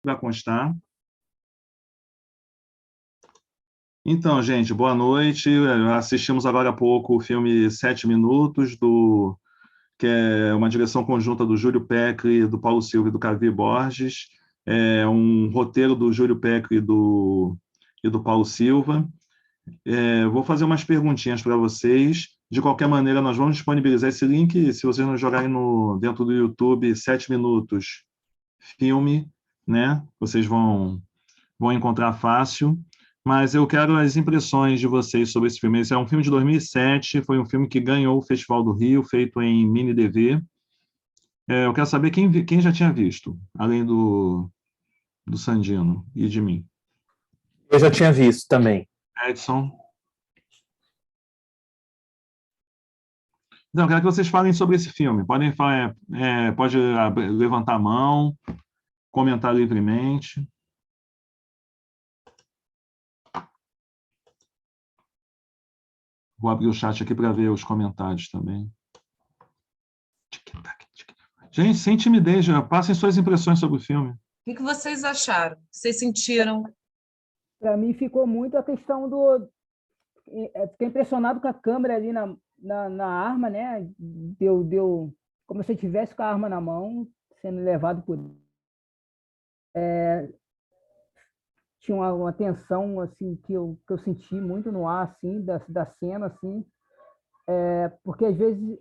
Vai constar. Então, gente, boa noite. Assistimos agora há pouco o filme 7 Minutos, que é uma direção conjunta do Júlio Pecri, do Paulo Silva e do Cavi Borges. É um roteiro do Júlio Pecri e do Paulo Silva. Vou fazer umas perguntinhas para vocês. De qualquer maneira, nós vamos disponibilizar esse link. Se vocês nos jogarem dentro do YouTube, 7 Minutos filme, né? Vocês vão encontrar fácil. Mas eu quero as impressões de vocês sobre esse filme. Esse é um filme de 2007, foi um filme que ganhou o Festival do Rio, feito em mini DV. Eu quero saber quem já tinha visto, além do Sandino e de mim. Eu já tinha visto também. Edson. Então, eu quero que vocês falem sobre esse filme. Podem falar, pode levantar a mão, comentar livremente. Vou abrir o chat aqui para ver os comentários também. Gente, sem timidez, já passem suas impressões sobre o filme. O que vocês acharam? O que vocês sentiram? Para mim ficou muito a questão do... Fiquei impressionado com a câmera ali na arma, né? Deu como se eu tivesse com a arma na mão, sendo levado por... Tinha uma tensão assim, que eu senti muito no ar assim, da cena, assim, porque às vezes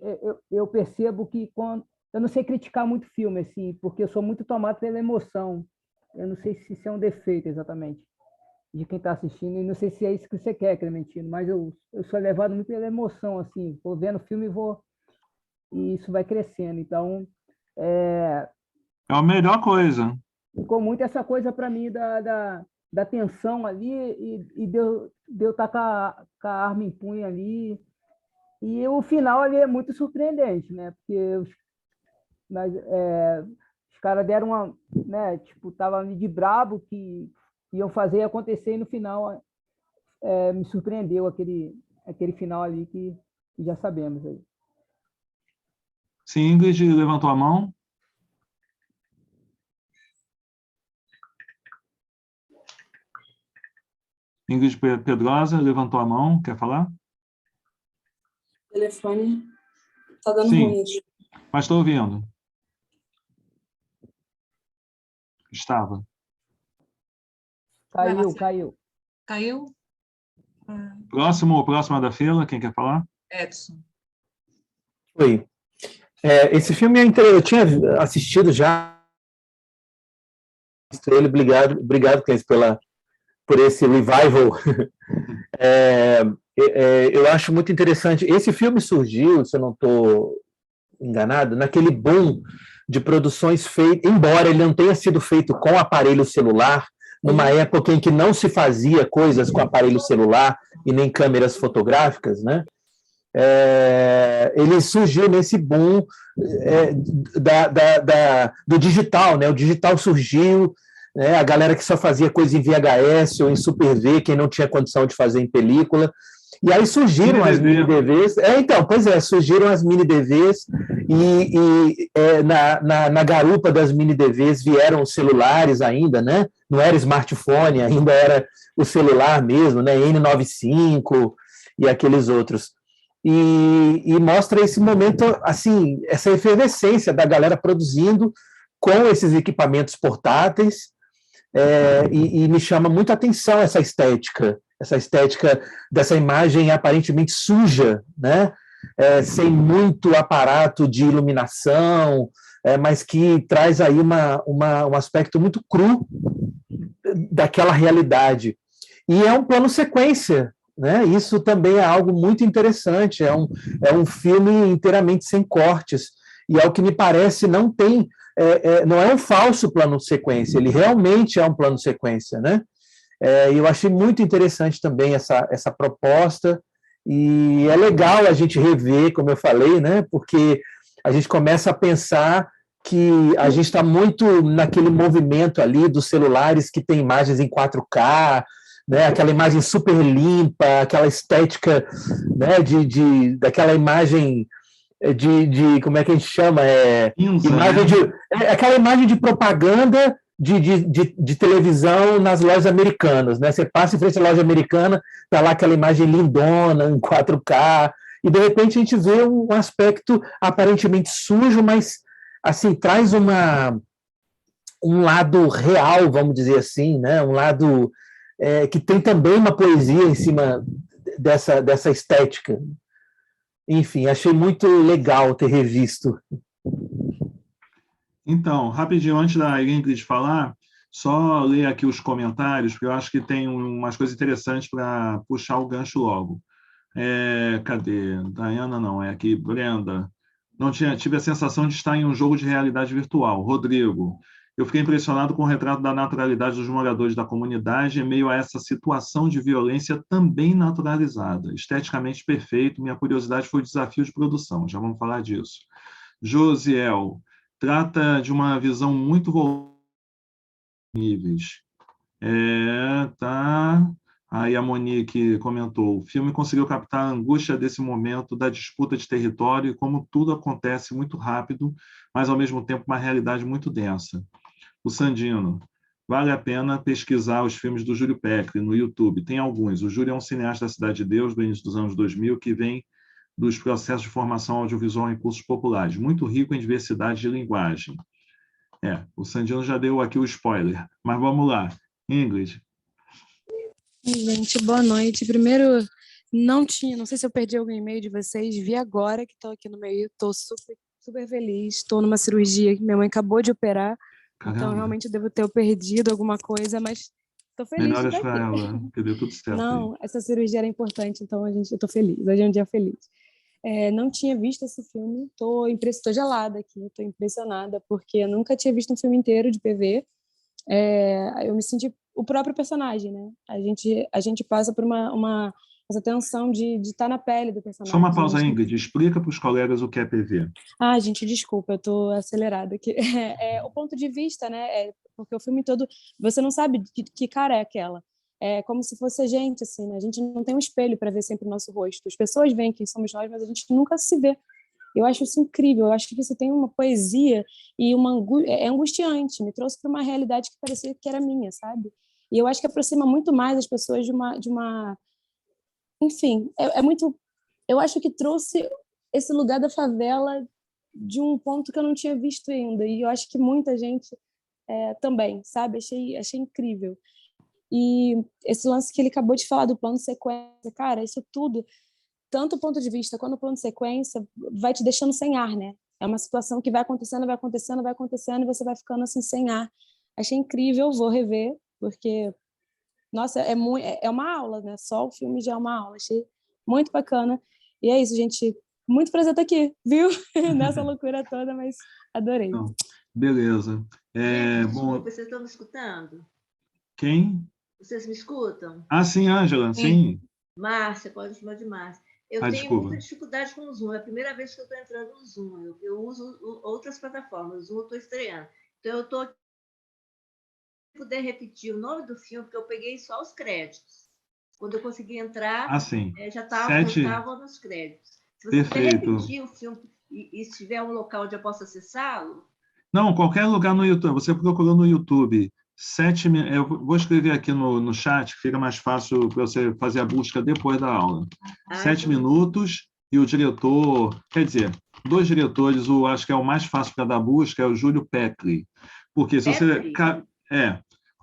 eu percebo que quando... Eu não sei criticar muito filme, assim, porque eu sou muito tomado pela emoção. Eu não sei se isso é um defeito exatamente de quem está assistindo, e não sei se é isso que você quer, Clementino, mas eu sou levado muito pela emoção, assim, vou vendo o filme e isso vai crescendo. Então, é a melhor coisa. Ficou muito essa coisa para mim da tensão ali e de eu estar com a arma em punho ali. E o final ali é muito surpreendente, né? Porque os caras deram uma... Né? Tipo, estavam ali de brabo que iam fazer acontecer e no final me surpreendeu aquele final ali que já sabemos aí. Sim, Ingrid levantou a mão. Ingrid Pedrosa levantou a mão, quer falar? O telefone está dando Sim, ruim. mas estou ouvindo. Estava. Caiu. Caiu? Próxima da fila, quem quer falar? Edson. Oi. Esse filme eu tinha assistido já. Ele, obrigado, Cleiton, por esse revival. Eu acho muito interessante. Esse filme surgiu, se eu não estou enganado, naquele boom de produções feitas, embora ele não tenha sido feito com aparelho celular, numa época em que não se fazia coisas com aparelho celular e nem câmeras fotográficas, né? Ele surgiu nesse boom do digital, né? O digital surgiu, né? A galera que só fazia coisa em VHS ou em Super V, quem não tinha condição de fazer em película. E aí surgiram as mini DVs. Surgiram as mini DVs e na garupa das mini DVs vieram os celulares ainda, né? Não era smartphone, ainda era o celular mesmo, né? N95 e aqueles outros. E mostra esse momento, assim, essa efervescência da galera produzindo com esses equipamentos portáteis, e me chama muito a atenção essa estética dessa imagem aparentemente suja, né? Sem muito aparato de iluminação, mas que traz aí um aspecto muito cru daquela realidade. E é um plano sequência, né? Isso também é algo muito interessante, é um filme inteiramente sem cortes, e ao que me parece não é um falso plano sequência, ele realmente é um plano sequência, né? Eu achei muito interessante também essa proposta, e é legal a gente rever, como eu falei, né? Porque a gente começa a pensar que a gente está muito naquele movimento ali dos celulares que tem imagens em 4K, né, aquela imagem super limpa, aquela estética, né, daquela imagem como é que a gente chama? Aquela imagem de propaganda de televisão nas lojas americanas, né? Você passa em frente à loja americana, tá lá aquela imagem lindona, em 4K, e de repente a gente vê um aspecto aparentemente sujo, mas assim traz um lado real, vamos dizer assim, né? Um lado que tem também uma poesia em cima dessa estética. Enfim, achei muito legal ter revisto. Então, rapidinho, antes da Ingrid falar, só ler aqui os comentários, porque eu acho que tem umas coisas interessantes para puxar o gancho logo. Cadê? Diana não, é aqui. Brenda. Não tive a sensação de estar em um jogo de realidade virtual. Rodrigo. Eu fiquei impressionado com o retrato da naturalidade dos moradores da comunidade em meio a essa situação de violência também naturalizada. Esteticamente perfeito, minha curiosidade foi o desafio de produção. Já vamos falar disso. Josiel. Trata de uma visão muito níveis. Tá. Aí a Monique comentou: o filme conseguiu captar a angústia desse momento da disputa de território e como tudo acontece muito rápido, mas ao mesmo tempo uma realidade muito densa. O Sandino: vale a pena pesquisar os filmes do Júlio Pecri no YouTube. Tem alguns. O Júlio é um cineasta da Cidade de Deus, do início dos anos 2000, que vem dos processos de formação audiovisual em cursos populares, muito rico em diversidade de linguagem. O Sandino já deu aqui o spoiler, mas vamos lá. Ingrid. Gente, boa noite. Primeiro, não sei se eu perdi algum e-mail de vocês, vi agora que estão aqui no meio, estou super, super feliz, estou numa cirurgia que minha mãe acabou de operar, Caramba. Então realmente devo ter perdido alguma coisa, mas estou feliz de Melhoras estar para aqui. ela, que deu tudo certo. Não, essa cirurgia era importante, então eu estou feliz, hoje é um dia feliz. Não tinha visto esse filme, estou gelada aqui, estou impressionada, porque eu nunca tinha visto um filme inteiro de PV. Eu me senti o próprio personagem, né? A gente passa por essa tensão de estar na pele do personagem. Só uma pausa, Ingrid, explica para os colegas o que é PV. Gente, desculpa, eu estou acelerada aqui. O ponto de vista, né? Porque o filme todo, você não sabe que cara é aquela. É como se fosse a gente, assim, né? A gente não tem um espelho para ver sempre o nosso rosto. As pessoas veem quem somos nós, mas a gente nunca se vê. Eu acho isso incrível, eu acho que isso tem uma poesia e é angustiante, me trouxe para uma realidade que parecia que era minha, sabe? E eu acho que aproxima muito mais as pessoas de uma... Enfim, muito... Eu acho que trouxe esse lugar da favela de um ponto que eu não tinha visto ainda, e eu acho que muita gente também, sabe? Achei incrível. E esse lance que ele acabou de falar do plano de sequência, cara, isso tudo, tanto o ponto de vista quanto o plano de sequência, vai te deixando sem ar, né? É uma situação que vai acontecendo, e você vai ficando assim sem ar. Achei incrível, vou rever, porque, nossa, é uma aula, né? Só o filme já é uma aula. Achei muito bacana. E é isso, gente. Muito prazer estar aqui, viu? Nessa loucura toda, mas adorei. Não. Beleza. Desculpa, vocês estão me escutando? Quem? Vocês me escutam? Sim, Ângela, sim. Márcia, pode chamar de Márcia. Eu tenho desculpa. muita dificuldade com o Zoom. É a primeira vez que eu estou entrando no Zoom. Eu uso outras plataformas. O Zoom eu estou estreando. Então, eu estou... Se puder repetir o nome do filme, porque eu peguei só os créditos. Quando eu consegui entrar, já estava nos créditos. Se você puder repetir o filme e se tiver um local onde eu possa acessá-lo... Não, qualquer lugar no YouTube. Você procurou no YouTube. Eu vou escrever aqui no chat, que fica mais fácil para você fazer a busca depois da aula. 7 minutos, e o diretor... Quer dizer, 2 diretores, acho que é o mais fácil para dar busca, é o Júlio Pecri. Porque se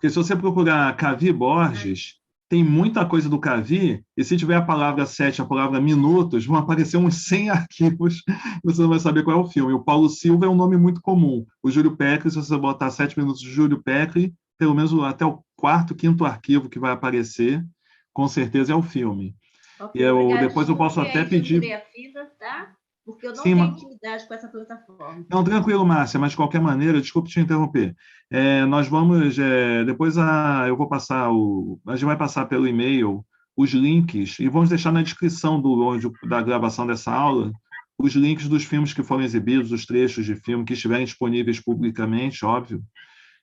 você procurar Cavi Borges, tem muita coisa do Cavi, e se tiver a palavra 7, a palavra minutos, vão aparecer uns 100 arquivos, você não vai saber qual é o filme. O Paulo Silva é um nome muito comum. O Júlio Pecri, se você botar 7 minutos de Júlio Pecri, pelo menos até o 4º, 5º arquivo que vai aparecer, com certeza é o filme. Depois eu posso até pedir... a fila, tá? Porque eu não tenho intimidade com essa plataforma. Não, tranquilo, Márcia, mas de qualquer maneira, desculpe te interromper. Nós vamos, depois eu vou passar a gente vai passar pelo e-mail os links, e vamos deixar na descrição da gravação dessa aula os links dos filmes que foram exibidos, os trechos de filme que estiverem disponíveis publicamente, óbvio,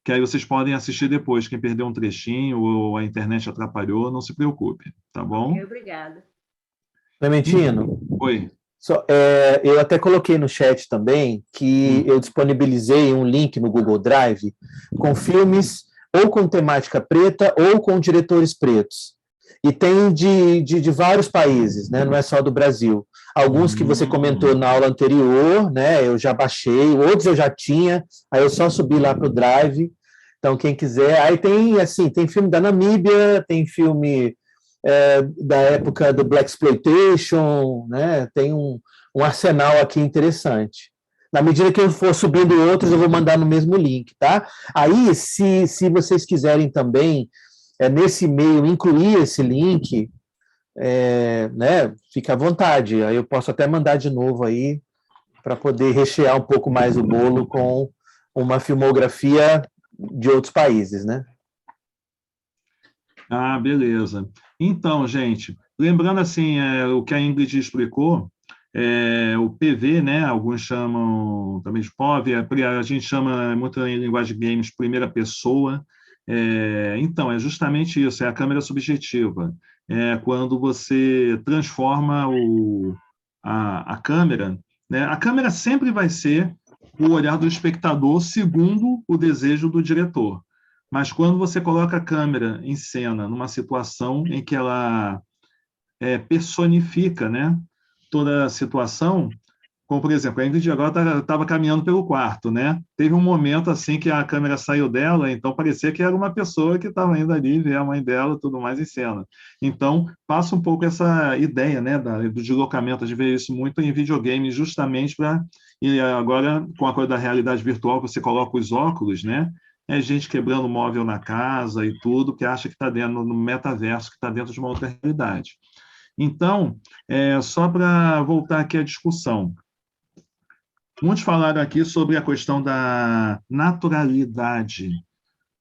que aí vocês podem assistir depois. Quem perdeu um trechinho ou a internet atrapalhou, não se preocupe, tá bom? Obrigada. Clementino. Oi. Eu até coloquei no chat também que eu disponibilizei um link no Google Drive com filmes ou com temática preta ou com diretores pretos. E tem de vários países, né? Não é só do Brasil. Alguns que você comentou na aula anterior, né? Eu já baixei, outros eu já tinha, aí eu só subi lá para o Drive. Então, quem quiser... Aí tem, assim, tem filme da Namíbia, tem filme da época do Blaxploitation, né? Tem um arsenal aqui interessante. Na medida que eu for subindo outros, eu vou mandar no mesmo link, tá? Aí, se vocês quiserem também, nesse e-mail, incluir esse link, né? Fica à vontade. Aí eu posso até mandar de novo aí, para poder rechear um pouco mais o bolo com uma filmografia de outros países, né? Ah, beleza. Então, gente, lembrando assim, o que a Ingrid explicou, o PV, né? Alguns chamam também de POV, a gente chama muito em linguagem de games primeira pessoa. Então, é justamente isso, é a câmera subjetiva. É quando você transforma a câmera, né? A câmera sempre vai ser o olhar do espectador segundo o desejo do diretor. Mas quando você coloca a câmera em cena numa situação em que ela personifica, né, toda a situação, como, por exemplo, a Ingrid agora estava caminhando pelo quarto, né? Teve um momento assim que a câmera saiu dela, então parecia que era uma pessoa que estava indo ali ver a mãe dela, tudo mais em cena. Então, passa um pouco essa ideia, né, do deslocamento, de ver isso muito em videogame, justamente para... E agora, com a coisa da realidade virtual, você coloca os óculos, né? É gente quebrando móvel na casa e tudo, que acha que está dentro no metaverso, que está dentro de uma outra realidade. Então, só para voltar aqui à discussão, muitos falaram aqui sobre a questão da naturalidade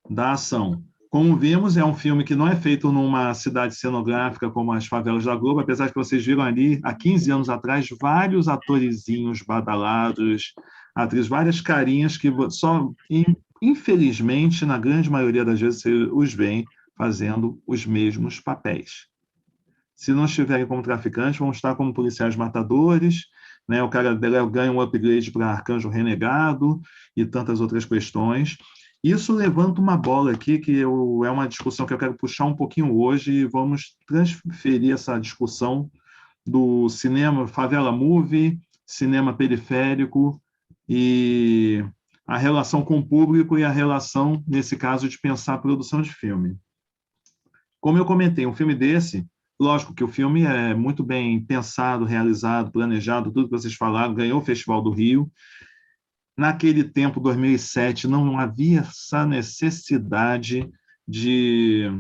da ação. Como vimos, é um filme que não é feito numa cidade cenográfica como as favelas da Globo, apesar de que vocês viram ali, há 15 anos atrás, vários atorizinhos badalados, atrizes, várias carinhas que só, infelizmente, na grande maioria das vezes, você os vê fazendo os mesmos papéis. Se não estiverem como traficantes, vão estar como policiais matadores, né? O cara ganha um upgrade para arcanjo renegado e tantas outras questões. Isso levanta uma bola aqui, que é uma discussão que eu quero puxar um pouquinho hoje, e vamos transferir essa discussão do cinema favela movie, cinema periférico, e a relação com o público e a relação, nesse caso, de pensar a produção de filme. Como eu comentei, um filme desse, lógico que o filme é muito bem pensado, realizado, planejado, tudo que vocês falaram, ganhou o Festival do Rio. Naquele tempo, 2007, não havia essa necessidade de...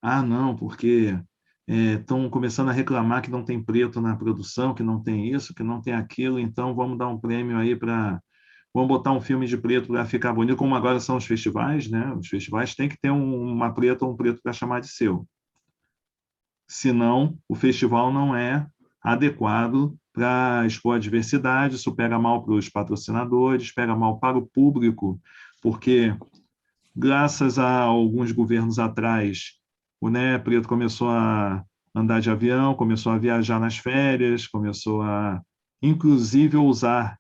não, porque estão começando a reclamar que não tem preto na produção, que não tem isso, que não tem aquilo, então vamos dar um prêmio aí para... Vamos botar um filme de preto para ficar bonito, como agora são os festivais, né? Os festivais têm que ter uma preta ou um preto para chamar de seu. Senão, o festival não é adequado para expor a diversidade, isso pega mal para os patrocinadores, pega mal para o público, porque, graças a alguns governos atrás, o Preto começou a andar de avião, começou a viajar nas férias, começou a, inclusive,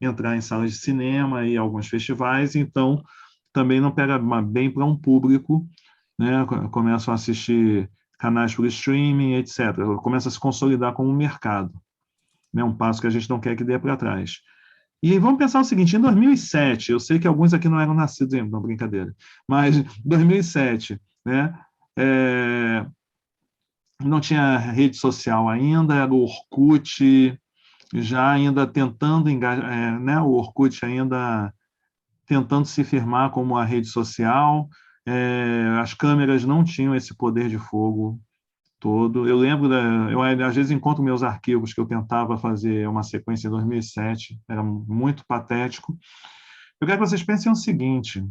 entrar em salas de cinema e alguns festivais, então também não pega bem para um público, né? Começam a assistir canais por streaming, etc. Começa a se consolidar como um mercado, né? Um passo que a gente não quer que dê para trás. E vamos pensar o seguinte, em 2007, eu sei que alguns aqui não eram nascidos, não, brincadeira, mas 2007, né? Não tinha rede social ainda, era o Orkut, já ainda tentando engajar, né? O Orkut ainda tentando se firmar como a rede social, as câmeras não tinham esse poder de fogo todo. Eu lembro, eu às vezes encontro meus arquivos que eu tentava fazer uma sequência em 2007, era muito patético. Eu quero que vocês pensem o seguinte,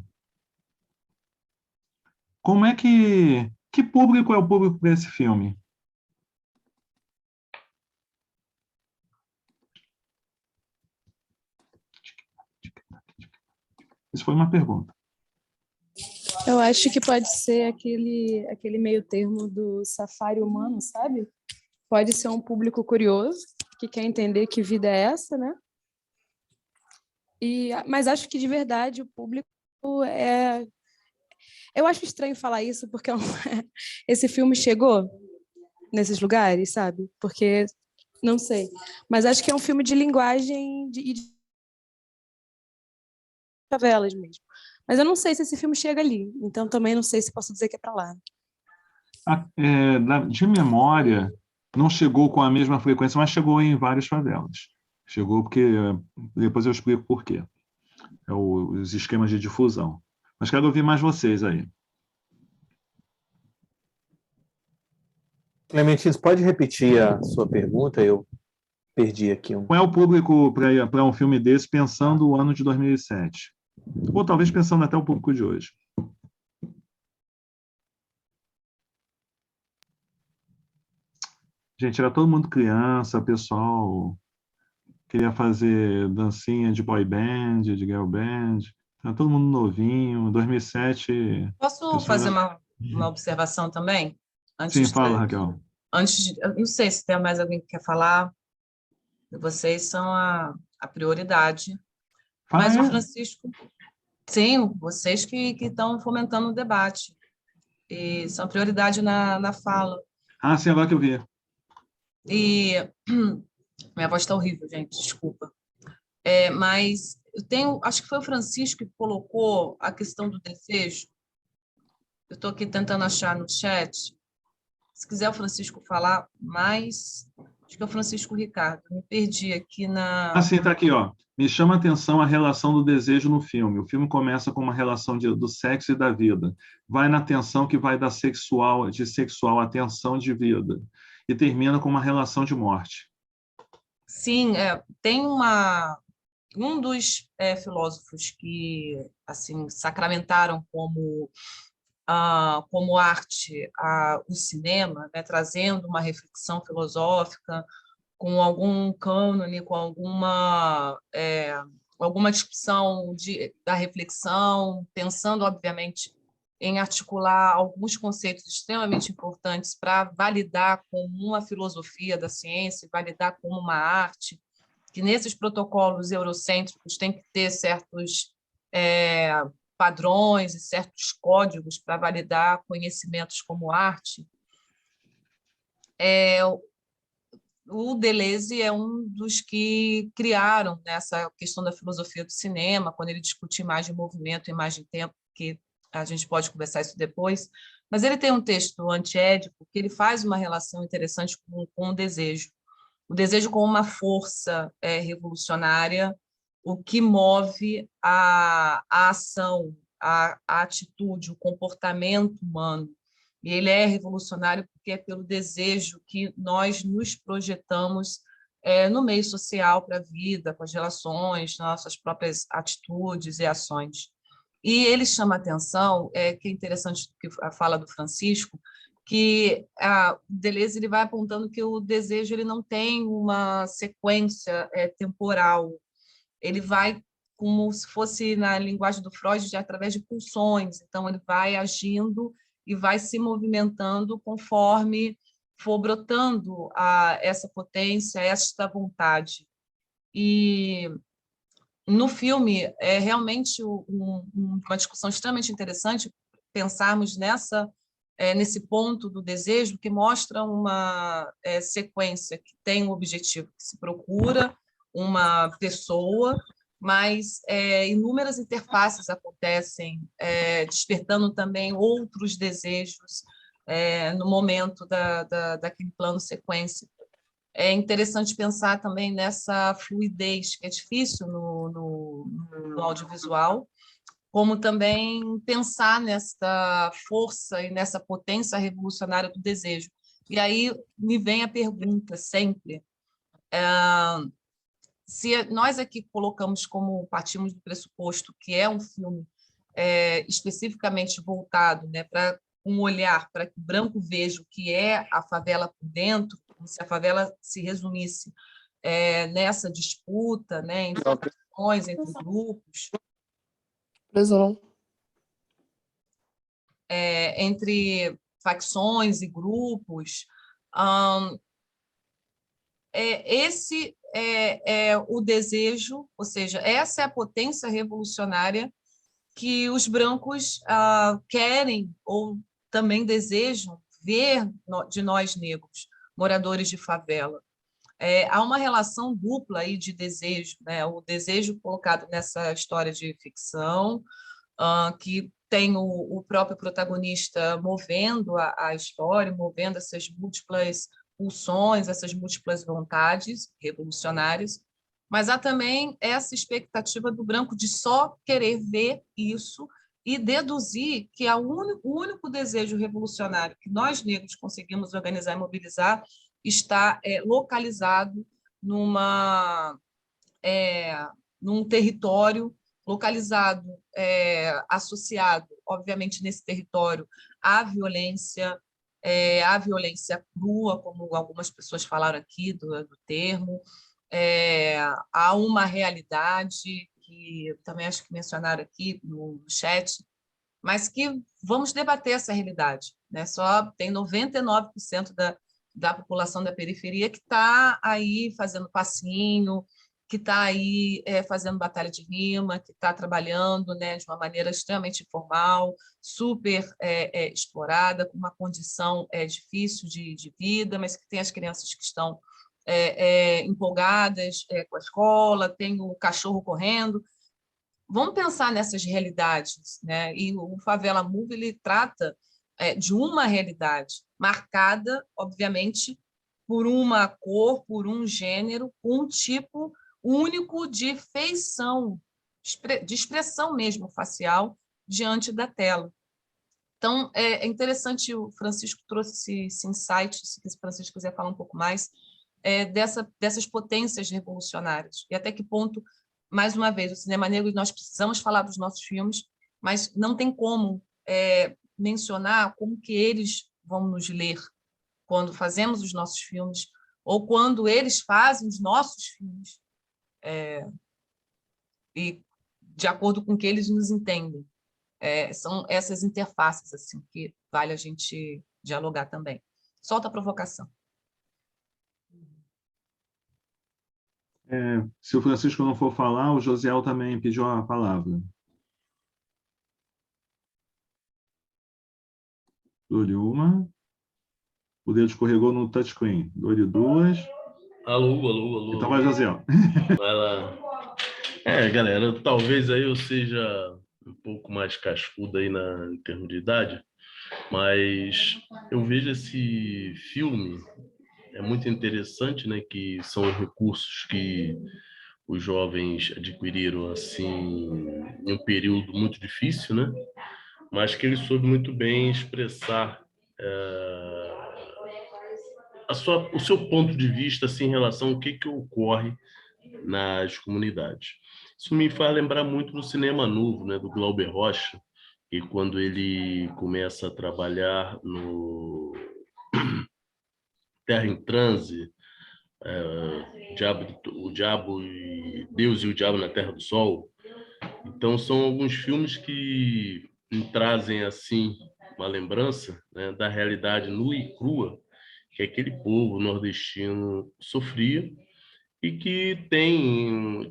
como é que público é o público para esse filme? Isso foi uma pergunta. Eu acho que pode ser aquele meio termo do safari humano, sabe? Pode ser um público curioso, que quer entender que vida é essa, né? Mas acho que, de verdade, o público é... Eu acho estranho falar isso, porque esse filme chegou nesses lugares, sabe? Porque, não sei, mas acho que é um filme de linguagem de favelas mesmo. Mas eu não sei se esse filme chega ali, então também não sei se posso dizer que é para lá. De memória, não chegou com a mesma frequência, mas chegou em várias favelas. Chegou porque... Depois eu explico por quê. Os esquemas de difusão. Mas quero ouvir mais vocês aí. Clementino, pode repetir a sua pergunta? Eu perdi aqui um. Qual é o público para um filme desse pensando o ano de 2007? Ou talvez pensando até o público de hoje. Gente, era todo mundo criança, pessoal queria fazer dancinha de boy band, de girl band. Era todo mundo novinho. 2007... Posso fazer uma observação também? Sim, fala, Raquel. Eu não sei se tem mais alguém que quer falar. Vocês são a prioridade. Mas o Francisco... Sim, vocês que estão fomentando o debate. E são prioridade na fala. Sim, agora que eu vi. E minha voz está horrível, gente, desculpa. Mas acho que foi o Francisco que colocou a questão do desejo. Eu estou aqui tentando achar no chat. Se quiser o Francisco falar mais, acho que é o Francisco Ricardo. Me perdi aqui na... Sim, está aqui, ó. Me chama a atenção a relação do desejo no filme. O filme começa com uma relação do sexo e da vida. Vai na tensão que vai da sexual à tensão de vida. E termina com uma relação de morte. Sim, tem um dos filósofos que assim sacramentaram como arte o cinema, né, trazendo uma reflexão filosófica com algum cânone, com alguma discussão da reflexão, pensando, obviamente, em articular alguns conceitos extremamente importantes para validar como uma filosofia da ciência, validar como uma arte, que nesses protocolos eurocêntricos tem que ter certos padrões e certos códigos para validar conhecimentos como arte. O Deleuze é um dos que criaram essa questão da filosofia do cinema, quando ele discute imagem e movimento, imagem e tempo, que a gente pode conversar isso depois, mas ele tem um texto antiédipo que ele faz uma relação interessante com o desejo como uma força revolucionária, o que move a ação, a atitude, o comportamento humano. E ele é revolucionário porque é pelo desejo que nós nos projetamos no meio social para a vida, com as relações, nossas próprias atitudes e ações. E ele chama a atenção, que é interessante que a fala do Francisco, que o Deleuze ele vai apontando que o desejo ele não tem uma sequência temporal, ele vai como se fosse, na linguagem do Freud, através de pulsões, então ele vai agindo e vai se movimentando conforme for brotando essa potência, esta vontade. E no filme é realmente uma discussão extremamente interessante pensarmos nesse ponto do desejo, que mostra uma sequência que tem um objetivo, que se procura uma pessoa, mas inúmeras interfaces acontecem, despertando também outros desejos no momento daquele plano sequência. É interessante pensar também nessa fluidez, que é difícil no audiovisual, como também pensar nessa força e nessa potência revolucionária do desejo. E aí me vem a pergunta sempre, se nós aqui partimos do pressuposto que é um filme especificamente voltado, né, para um olhar para que o branco veja o que é a favela por dentro, como se a favela se resumisse nessa disputa, né, entre facções, entre grupos, entre facções e grupos, esse é o desejo, ou seja, essa é a potência revolucionária que os brancos querem ou também desejam ver de nós negros, moradores de favela. Há uma relação dupla aí de desejo, né? O desejo colocado nessa história de ficção, que tem o próprio protagonista movendo a história, movendo essas múltiplas pulsões, essas múltiplas vontades revolucionárias, mas há também essa expectativa do branco de só querer ver isso e deduzir que o único desejo revolucionário que nós negros conseguimos organizar e mobilizar está localizado num território localizado, associado, obviamente, nesse território à violência crua, como algumas pessoas falaram aqui do termo, há uma realidade que também acho que mencionaram aqui no chat, mas que vamos debater essa realidade, né? Só tem 99% da população da periferia que está aí fazendo passinho, que está aí fazendo batalha de rima, que está trabalhando, né, de uma maneira extremamente informal, super explorada, com uma condição difícil de vida, mas que tem as crianças que estão empolgadas com a escola, tem o cachorro correndo. Vamos pensar nessas realidades, né? E o Favela Move ele trata de uma realidade marcada, obviamente, por uma cor, por um gênero, um tipo único de feição, de expressão mesmo facial diante da tela. Então, é interessante, o Francisco trouxe esse insight, se o Francisco quiser falar um pouco mais, dessas potências revolucionárias, e até que ponto, mais uma vez, o cinema negro, nós precisamos falar dos nossos filmes, mas não tem como mencionar como que eles vão nos ler quando fazemos os nossos filmes, ou quando eles fazem os nossos filmes, e de acordo com que eles nos entendem. São essas interfaces assim, que vale a gente dialogar também. Solta a provocação. Se o Francisco não for falar, o Josiel também pediu a palavra. Dou-lhe uma. O dedo escorregou no touchscreen. Dou-lhe duas. Alô. Então vai, Josiel. Vai lá. Galera, talvez aí eu seja um pouco mais cascudo aí em termos de idade, mas eu vejo esse filme, é muito interessante, né, que são recursos que os jovens adquiriram, assim, em um período muito difícil, né, mas que ele soube muito bem expressar o seu ponto de vista, assim, em relação ao que ocorre nas comunidades. Isso me faz lembrar muito do Cinema Novo, né, do Glauber Rocha, e quando ele começa a trabalhar no Terra em Transe, o Diabo e Deus e o Diabo na Terra do Sol. Então são alguns filmes que me trazem assim uma lembrança, né, da realidade nua e crua que aquele povo nordestino sofria, e que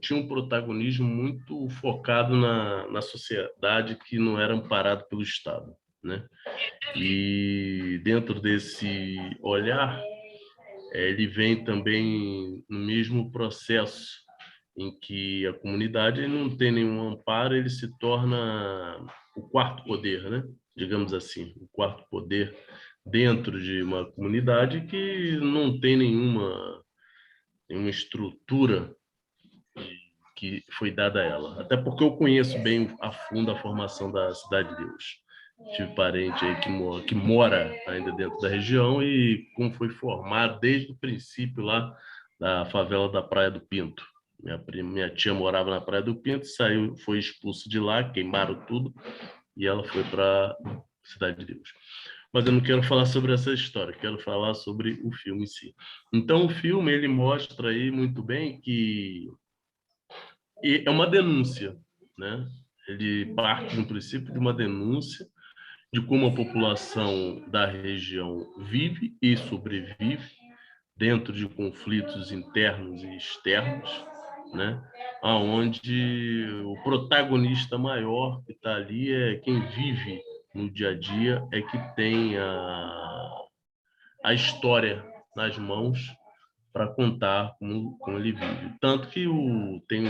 tinha um protagonismo muito focado na sociedade que não era amparado pelo Estado, né? E dentro desse olhar, ele vem também no mesmo processo em que a comunidade não tem nenhum amparo, ele se torna o quarto poder, né? Digamos assim, o quarto poder dentro de uma comunidade que não tem nenhuma estrutura que foi dada a ela. Até porque eu conheço bem a fundo a formação da Cidade de Deus. Tive parente aí que mora ainda dentro da região e como foi formado desde o princípio lá da favela da Praia do Pinto. Minha tia morava na Praia do Pinto, foi expulso de lá, queimaram tudo e ela foi para a Cidade de Deus. Mas eu não quero falar sobre essa história, quero falar sobre o filme em si. Então, o filme ele mostra aí muito bem que é uma denúncia, né? Ele parte do princípio de uma denúncia de como a população da região vive e sobrevive dentro de conflitos internos e externos, né? Onde o protagonista maior que está ali é quem vive no dia a dia, é que tem a história nas mãos para contar como ele vive. Tanto que tem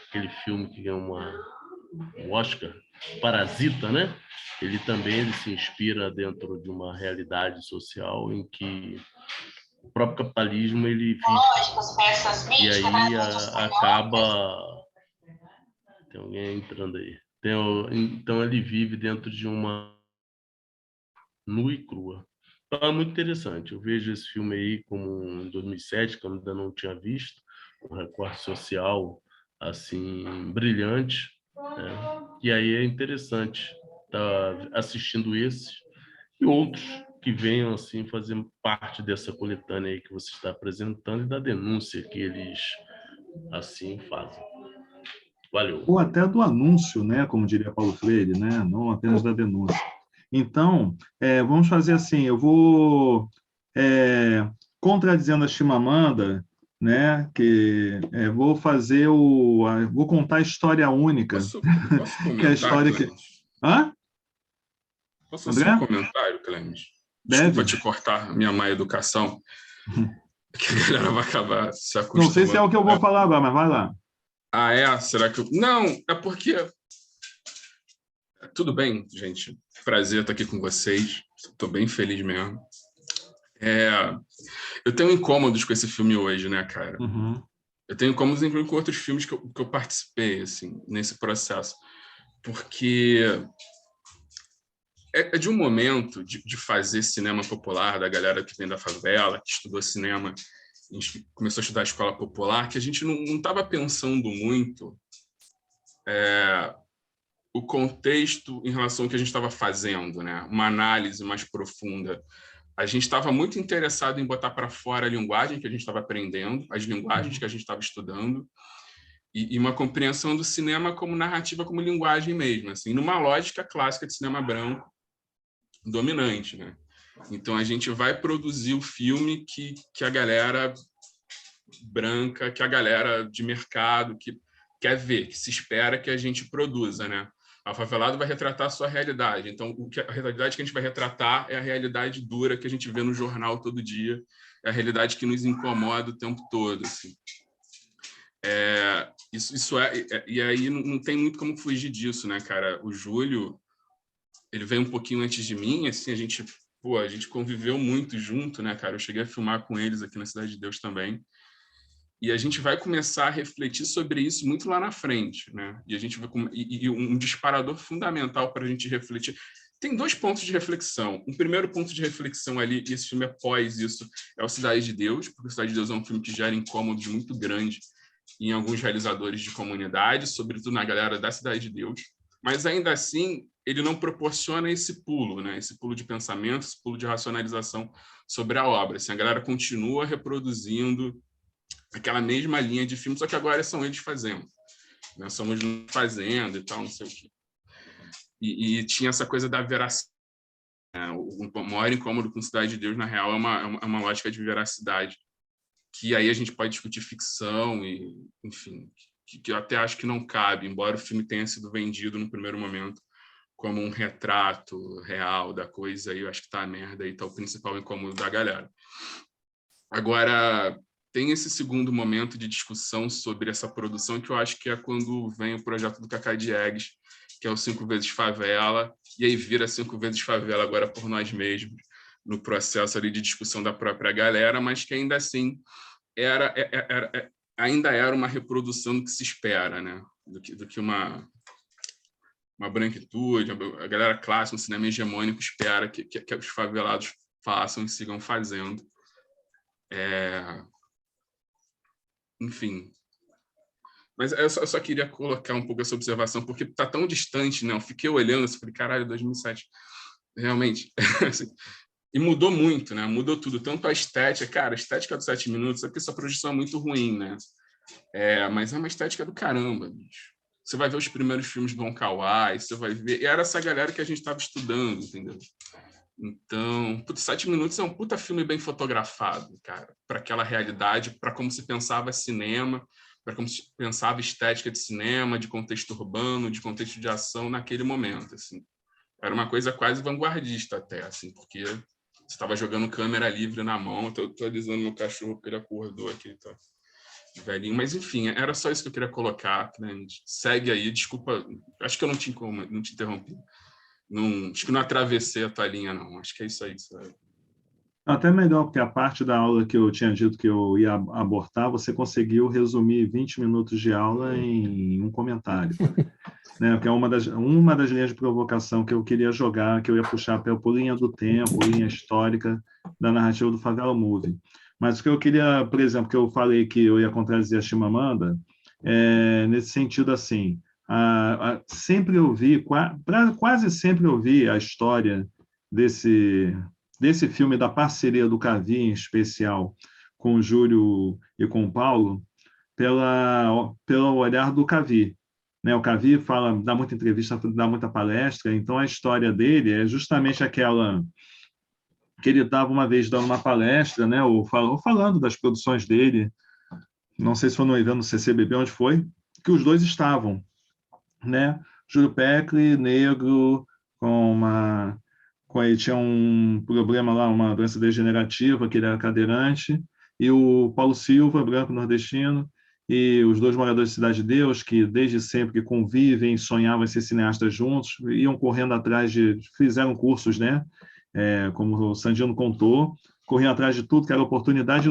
aquele filme que ganhou um Oscar, Parasita, né? Ele também se inspira dentro de uma realidade social em que o próprio capitalismo ele vive. E aí acaba... Tem alguém entrando aí. Então ele vive dentro de uma nua e crua. Então é muito interessante. Eu vejo esse filme aí como em 2007, que eu ainda não tinha visto, um recorte social assim brilhante, né? E aí é interessante estar assistindo esses e outros que venham assim fazer parte dessa coletânea aí que você está apresentando e da denúncia que eles assim fazem. Valeu. Ou até do anúncio, né? Como diria Paulo Freire, né? Não apenas da denúncia. Então, vamos fazer assim, eu vou, contradizendo a Chimamanda, né, que vou vou contar a história única. Posso comentar, que é a história que... Hã? Posso fazer um comentário, Clemente? Desculpa te cortar minha má educação, que a galera vai acabar se acostumando. Não sei se é o que eu vou falar agora, mas vai lá. Ah, é? Será que eu... Não, é porque... Tudo bem, gente. Prazer estar aqui com vocês. Estou bem feliz mesmo. Eu tenho incômodos com esse filme hoje, né, cara? Uhum. Eu tenho incômodos, inclusive, com outros filmes que eu participei, assim, nesse processo. Porque é de um momento de fazer cinema popular, da galera que vem da favela, que estudou cinema, a gente começou a estudar a escola popular, que a gente não estava pensando muito o contexto em relação ao que a gente estava fazendo, né? Uma análise mais profunda. A gente estava muito interessado em botar para fora a linguagem que a gente estava aprendendo, as linguagens que a gente estava estudando, e uma compreensão do cinema como narrativa, como linguagem mesmo, assim, numa lógica clássica de cinema branco dominante, né? Então a gente vai produzir o filme que a galera branca, que a galera de mercado que quer ver, que se espera que a gente produza, né? A Favelado vai retratar a sua realidade. Então, a realidade que a gente vai retratar é a realidade dura que a gente vê no jornal todo dia, é a realidade que nos incomoda o tempo todo, assim. E aí não tem muito como fugir disso, né, cara? O Júlio, ele veio um pouquinho antes de mim, assim, a gente conviveu muito junto, né, cara? Eu cheguei a filmar com eles aqui na Cidade de Deus também. E a gente vai começar a refletir sobre isso muito lá na frente, né? E a gente vai um disparador fundamental para a gente refletir. Tem 2 pontos de reflexão. Um primeiro ponto de reflexão ali, e esse filme é pós isso, é o Cidade de Deus, porque o Cidade de Deus é um filme que gera incômodos muito grandes em alguns realizadores de comunidade, sobretudo na galera da Cidade de Deus. Mas ainda assim, ele não proporciona esse pulo, né? Esse pulo de pensamento, esse pulo de racionalização sobre a obra. Assim, a galera continua reproduzindo aquela mesma linha de filme, só que agora são eles fazendo. Nós somos fazendo e tal, não sei o quê. E tinha essa coisa da veracidade. Né? O maior incômodo com Cidade de Deus, na real, é uma lógica de veracidade, que aí a gente pode discutir ficção, e, enfim, que eu até acho que não cabe, embora o filme tenha sido vendido no primeiro momento como um retrato real da coisa, aí eu acho que tá a merda, aí tá o principal incômodo da galera. Agora, tem esse segundo momento de discussão sobre essa produção, que eu acho que é quando vem o projeto do Cacá Diegues, que é o 5 vezes Favela, e aí vira 5 vezes Favela agora por nós mesmos, no processo ali de discussão da própria galera, mas que ainda assim ainda era uma reprodução do que se espera, né? do que uma branquitude, a galera clássica, um cinema hegemônico espera que os favelados façam e sigam fazendo. Enfim. Mas eu só queria colocar um pouco essa observação, porque está tão distante, né? Eu fiquei olhando e falei, caralho, 2007. Realmente. Assim, e mudou muito, né? Mudou tudo. Tanto a estética, cara, a estética dos 7 minutos, é porque essa projeção é muito ruim, né? Mas é uma estética do caramba, bicho. Você vai ver os primeiros filmes do Wong Kar-wai, você vai ver... E era essa galera que a gente estava estudando, entendeu? Então, 7 minutos é um puta filme bem fotografado, cara, para aquela realidade, para como se pensava cinema, para como se pensava estética de cinema, de contexto urbano, de contexto de ação naquele momento, assim. Era uma coisa quase vanguardista até, assim, porque você estava jogando câmera livre na mão. Estou alisando meu cachorro porque ele acordou aqui, tá velhinho. Mas, enfim, era só isso que eu queria colocar, né? Segue aí, desculpa, acho que eu não te interrompi. Não, acho que não atravessei a tua linha, não. Acho que é isso aí. Sabe? Até melhor, porque a parte da aula que eu tinha dito que eu ia abortar, você conseguiu resumir 20 minutos de aula em um comentário. Né? Que é uma das linhas de provocação que eu queria jogar, que eu ia puxar por linha do tempo, linha histórica da narrativa do Favela Movie. Mas o que eu queria, por exemplo, que eu falei que eu ia contradizer a Chimamanda, nesse sentido assim, sempre ouvi, quase sempre ouvi a história desse filme, da parceria do Cavi, em especial, com o Júlio e com o Paulo, pelo olhar do Cavi. Né? O Cavi dá muita entrevista, dá muita palestra, então a história dele é justamente aquela que ele estava uma vez dando uma palestra, né? ou falando das produções dele, não sei se foi no evento no CCBB, onde foi, que os dois estavam, né? Júlio Pecli, negro, ele tinha um problema lá, uma doença degenerativa, que ele era cadeirante, e o Paulo Silva, branco nordestino, e os dois moradores de Cidade de Deus, que desde sempre convivem, sonhavam em ser cineastas juntos, iam correndo atrás fizeram cursos, né? Como o Sandino contou, corriam atrás de tudo que era oportunidade.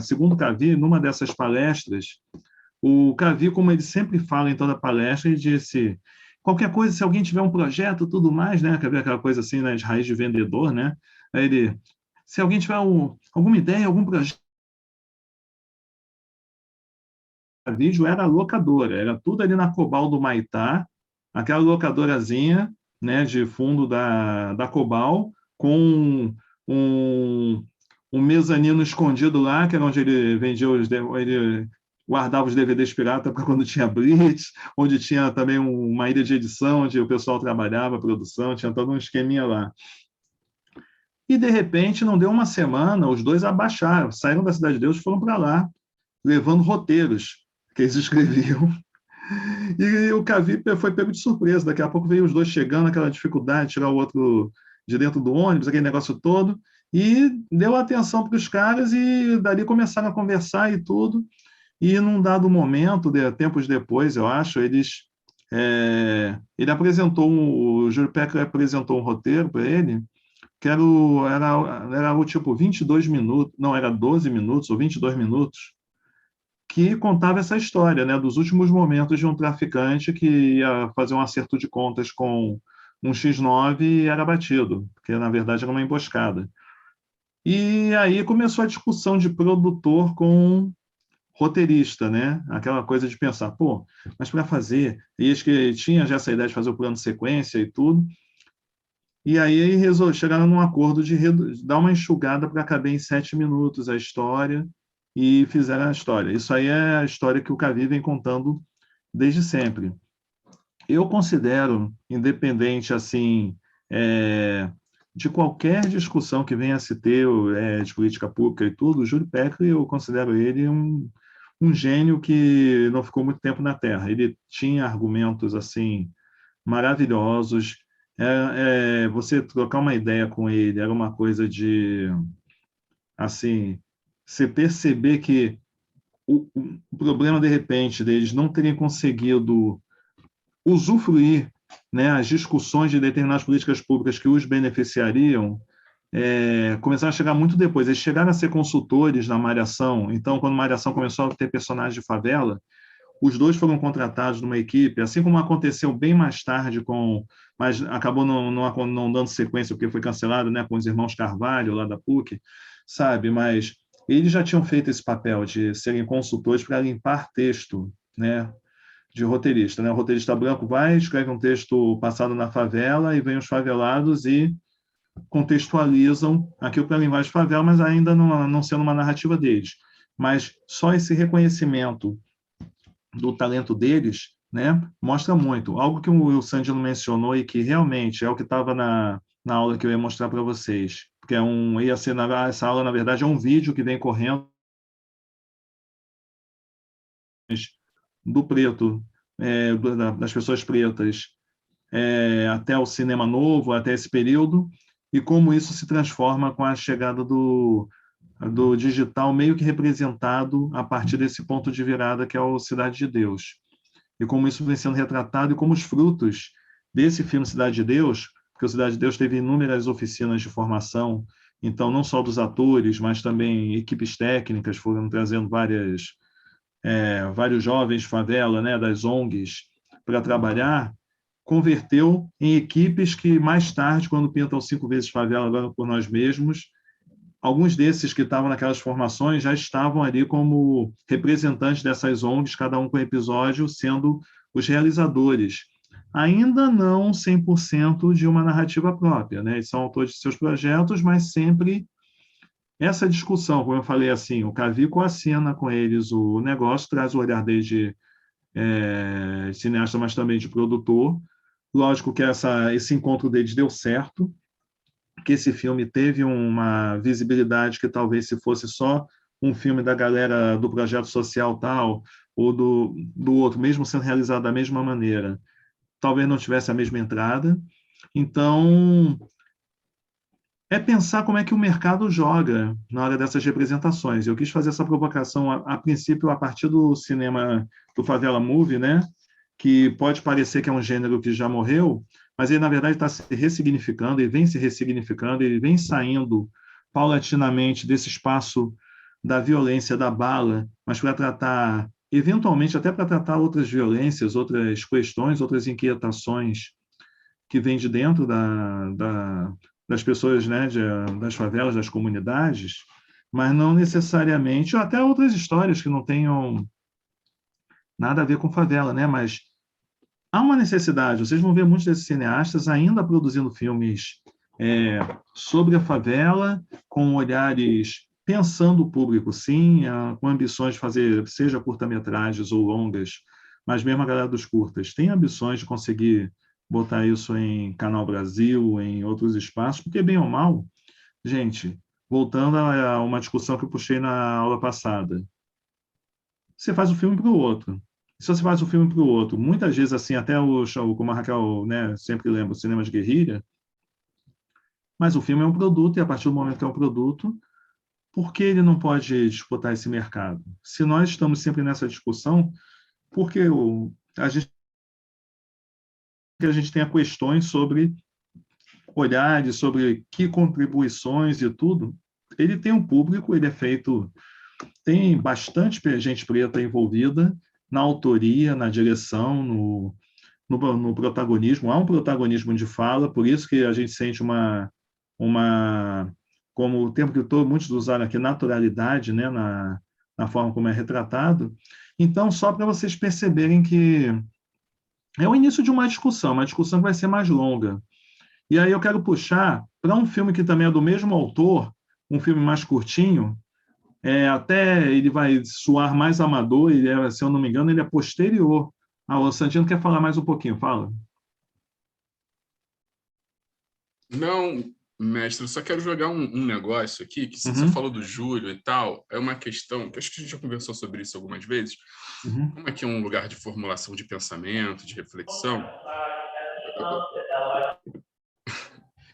Segundo o Cavi, numa dessas palestras, o Cavi, como ele sempre fala em toda palestra, ele disse: qualquer coisa, se alguém tiver um projeto, tudo mais, né? Quer ver aquela coisa assim, né, de raiz de vendedor, né? Aí ele, se alguém tiver alguma ideia, algum projeto, a vídeo era locadora, era tudo ali na Cobal do Maitá, aquela locadorazinha, né, de fundo da Cobal, com um mezanino escondido lá, que era onde ele vendia ele guardava os DVDs pirata para quando tinha Blitz, onde tinha também uma ilha de edição, onde o pessoal trabalhava, a produção, tinha todo um esqueminha lá. E, de repente, não deu uma semana, os dois abaixaram, saíram da Cidade de Deus e foram para lá, levando roteiros que eles escreviam. E o Cavi foi pego de surpresa. Daqui a pouco veio os dois chegando, aquela dificuldade de tirar o outro de dentro do ônibus, aquele negócio todo, e deu atenção para os caras e dali começaram a conversar e tudo. E num dado momento, tempos depois, eu acho, ele apresentou, o Júlio Pecli apresentou um roteiro para ele, que era o tipo 22 minutos, não, era 12 minutos ou 22 minutos, que contava essa história, né, dos últimos momentos de um traficante que ia fazer um acerto de contas com um X9 e era batido, porque na verdade era uma emboscada. E aí começou a discussão de produtor com roteirista, né? Aquela coisa de pensar, pô, mas para fazer, e acho que tinha já essa ideia de fazer o plano de sequência e tudo, e aí chegaram num acordo de dar uma enxugada para caber em 7 minutos a história, e fizeram a história. Isso aí é a história que o Cavi vem contando desde sempre. Eu considero, independente assim, de qualquer discussão que venha a se ter de política pública e tudo, o Júlio Pecli, eu considero ele um gênio que não ficou muito tempo na Terra. Ele tinha argumentos assim maravilhosos. Você trocar uma ideia com ele era uma coisa de assim, você perceber que o problema de repente deles não terem conseguido usufruir, né, as discussões de determinadas políticas públicas que os beneficiariam, começaram a chegar muito depois. Eles chegaram a ser consultores na Malhação. Então, quando a Malhação começou a ter personagens de favela, os dois foram contratados numa equipe, assim como aconteceu bem mais tarde mas acabou não dando sequência porque foi cancelado, né, com os irmãos Carvalho lá da PUC, sabe? Mas eles já tinham feito esse papel de serem consultores para limpar texto, né, de roteirista, né? O roteirista branco vai, escreve um texto passado na favela e vem os favelados e contextualizam aquilo para a linguagem de favela, mas ainda não sendo uma narrativa deles. Mas só esse reconhecimento do talento deles, né, mostra muito. Algo que o Sandino mencionou e que realmente é o que estava na aula que eu ia mostrar para vocês. Porque essa aula, na verdade, é um vídeo que vem correndo do preto, das pessoas pretas, até o cinema novo, até esse período, e como isso se transforma com a chegada do digital, meio que representado a partir desse ponto de virada que é o Cidade de Deus. E como isso vem sendo retratado e como os frutos desse filme Cidade de Deus, porque o Cidade de Deus teve inúmeras oficinas de formação, então não só dos atores, mas também equipes técnicas foram trazendo vários jovens de favela, né, das ONGs, para trabalhar, converteu em equipes que mais tarde, quando pintam 5 vezes favela agora por nós mesmos, alguns desses que estavam naquelas formações já estavam ali como representantes dessas ONGs, cada um com episódio, sendo os realizadores. Ainda não 100% de uma narrativa própria, né? Eles são autores de seus projetos, mas sempre essa discussão, como eu falei assim, o Cavico assina com eles o negócio, traz o olhar dele de cineasta, mas também de produtor. Lógico que esse encontro deles deu certo, que esse filme teve uma visibilidade que talvez se fosse só um filme da galera do projeto social tal, ou do outro, mesmo sendo realizado da mesma maneira, talvez não tivesse a mesma entrada. Então, é pensar como é que o mercado joga na hora dessas representações. Eu quis fazer essa provocação, a princípio, a partir do cinema do Favela Movie, né? Que pode parecer que é um gênero que já morreu, mas ele, na verdade, está se ressignificando, ele vem se ressignificando, ele vem saindo paulatinamente desse espaço da violência, da bala, mas para tratar, eventualmente, até para tratar outras violências, outras questões, outras inquietações que vêm de dentro das pessoas, né, das favelas, das comunidades, mas não necessariamente, ou até outras histórias que não tenham nada a ver com favela, né, mas há uma necessidade, vocês vão ver muitos desses cineastas ainda produzindo filmes sobre a favela, com olhares pensando o público, sim, com ambições de fazer, seja curta-metragens ou longas, mas mesmo a galera dos curtas tem ambições de conseguir botar isso em Canal Brasil, em outros espaços, porque bem ou mal, gente, voltando a uma discussão que eu puxei na aula passada, você faz o filme para o outro. Se você faz o filme para o outro, muitas vezes, assim, até como a Raquel, né, sempre lembra, o cinema de guerrilha, mas o filme é um produto, e a partir do momento que é um produto, por que ele não pode disputar esse mercado? Se nós estamos sempre nessa discussão, porque a gente tem questões sobre olhares, sobre que contribuições e tudo, ele tem um público, ele é feito, tem bastante gente preta envolvida na autoria, na direção, no protagonismo. Há um protagonismo de fala, por isso que a gente sente uma como o termo que muitos usaram aqui, naturalidade, né, na forma como é retratado. Então, só para vocês perceberem que é o início de uma discussão que vai ser mais longa. E aí eu quero puxar para um filme que também é do mesmo autor, um filme mais curtinho, até ele vai soar mais amador, se eu não me engano, ele é posterior. O Santino quer falar mais um pouquinho, fala. Não, mestre, eu só quero jogar um negócio aqui, que você falou do Júlio e tal, é uma questão, que acho que a gente já conversou sobre isso algumas vezes, como aqui é um lugar de formulação de pensamento, de reflexão,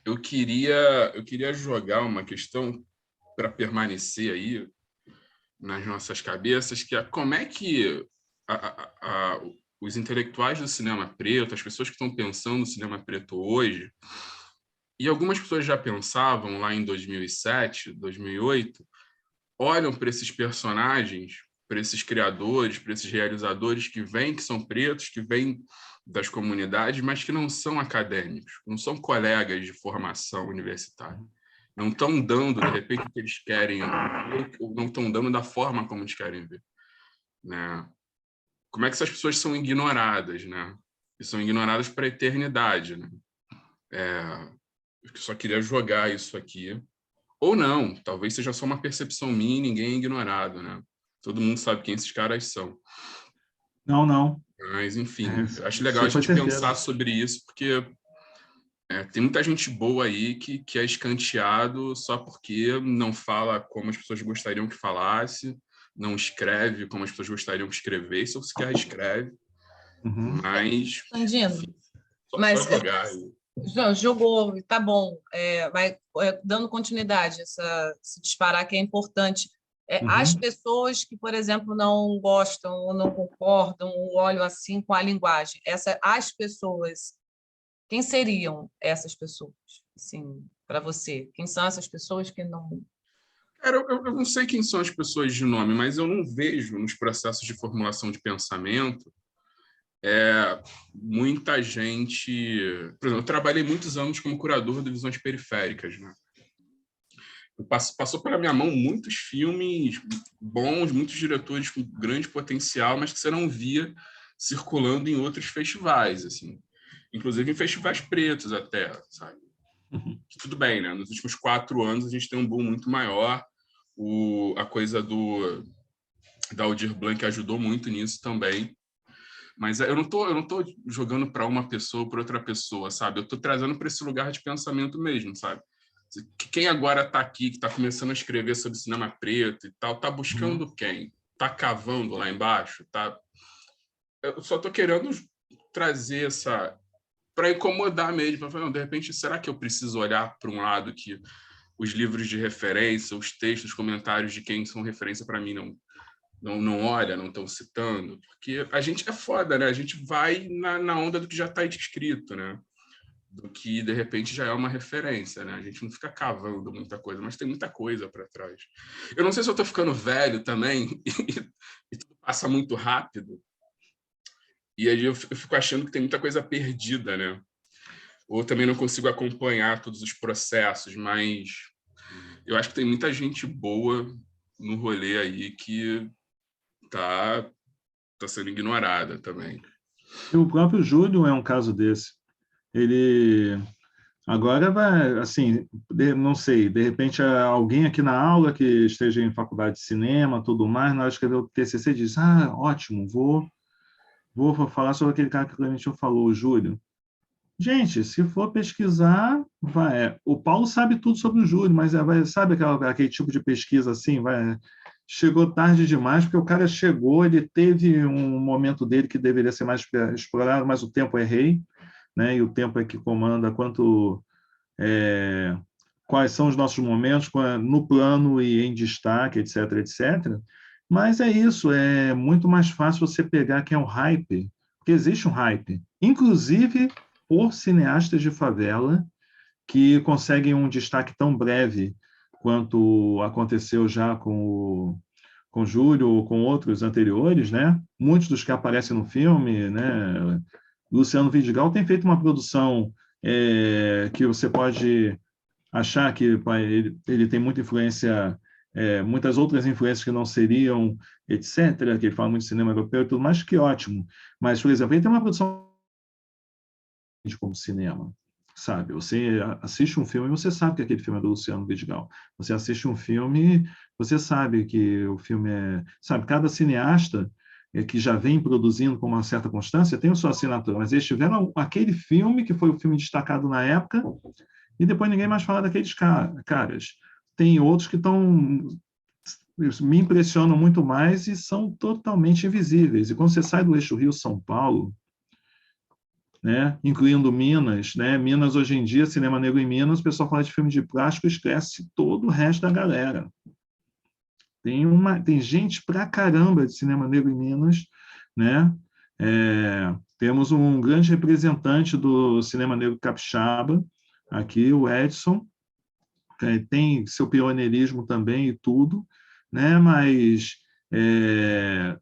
eu queria jogar uma questão para permanecer aí nas nossas cabeças, que é como é que os intelectuais do cinema preto, as pessoas que estão pensando no cinema preto hoje, e algumas pessoas já pensavam lá em 2007, 2008, olham para esses personagens, para esses criadores, para esses realizadores que são pretos, que vêm das comunidades, mas que não são acadêmicos, não são colegas de formação universitária. Não estão dando, de repente, o que eles querem ver, ou não estão dando da forma como eles querem ver. Né? Como é que essas pessoas são ignoradas? Né? E são ignoradas para a eternidade. Né? Eu só queria jogar isso aqui. Ou não, talvez seja só uma percepção minha e ninguém é ignorado. Né? Todo mundo sabe quem esses caras são. Não. Mas, enfim, acho legal a gente pensar sobre isso, porque Tem muita gente boa aí que é escanteado só porque não fala como as pessoas gostariam que falasse, não escreve como as pessoas gostariam que escrevesse, ou sequer escreve. Uhum. Mas, Sandino, enfim, mas só jogar. jogou, tá bom. Dando continuidade, esse disparar que é importante. As pessoas que, por exemplo, não gostam ou não concordam ou olham assim com a linguagem, as pessoas, quem seriam essas pessoas? Assim, para você, quem são essas pessoas que não... Cara, eu não sei quem são as pessoas de nome, mas eu não vejo nos processos de formulação de pensamento muita gente... Por exemplo, eu trabalhei muitos anos como curador de visões periféricas, né? Passou pela minha mão muitos filmes bons, muitos diretores com grande potencial, mas que você não via circulando em outros festivais, assim. Inclusive em festivais pretos até, sabe? Tudo bem, né? Nos últimos 4 anos a gente tem um boom muito maior. A coisa da Aldir Blanc ajudou muito nisso também. Mas eu não tô jogando para uma pessoa ou para outra pessoa, sabe? Eu estou trazendo para esse lugar de pensamento mesmo, sabe? Quem agora está aqui, que está começando a escrever sobre cinema preto e tal, está buscando quem? Está cavando lá embaixo? Eu só estou querendo trazer para incomodar mesmo, para falar, de repente, será que eu preciso olhar para um lado que os livros de referência, os textos, os comentários de quem são referência para mim não olha, não estão citando? Porque a gente é foda, né? A gente vai na onda do que já está escrito, né? Do que, de repente, já é uma referência, né? A gente não fica cavando muita coisa, mas tem muita coisa para trás. Eu não sei se eu estou ficando velho também e tudo passa muito rápido, e aí eu fico achando que tem muita coisa perdida, né? Ou também não consigo acompanhar todos os processos, mas eu acho que tem muita gente boa no rolê aí que tá sendo ignorada também. E o próprio Júlio é um caso desse. Ele agora vai, assim, não sei, de repente alguém aqui na aula que esteja em faculdade de cinema, tudo mais, na hora de escrever o TCC diz, ótimo, vou falar sobre aquele cara que o Clementinho falou, o Júlio. Gente, se for pesquisar, vai. O Paulo sabe tudo sobre o Júlio, mas sabe aquele tipo de pesquisa assim, chegou tarde demais, porque o cara chegou, ele teve um momento dele que deveria ser mais explorado, mas o tempo é rei, né? E o tempo é que comanda quais são os nossos momentos no plano e em destaque, etc, etc. Mas é isso, é muito mais fácil você pegar quem é o hype, porque existe um hype, inclusive por cineastas de favela que conseguem um destaque tão breve quanto aconteceu já com o Júlio ou com outros anteriores, né? Muitos dos que aparecem no filme, né? Luciano Vidigal tem feito uma produção que você pode achar que ele tem muita influência, muitas outras influências que não seriam, etc., que ele fala muito de cinema europeu e tudo mais, que ótimo. Mas, por exemplo, ele tem uma produção como cinema, sabe? Você assiste um filme e você sabe que aquele filme é do Luciano Vidigal. Você assiste um filme, você sabe que o filme é... Sabe, cada cineasta que já vem produzindo com uma certa constância tem a sua assinatura, mas eles tiveram aquele filme que foi o filme destacado na época e depois ninguém mais fala daqueles caras. Tem outros que me impressionam muito mais e são totalmente invisíveis. E quando você sai do eixo Rio-São Paulo, né, incluindo Minas, né? Minas, hoje em dia, cinema negro em Minas, o pessoal fala de filme de plástico e esquece todo o resto da galera. Tem gente pra caramba de cinema negro em Minas, né? Temos um grande representante do cinema negro capixaba, aqui, o Edson, tem seu pioneirismo também e tudo, né? Mas,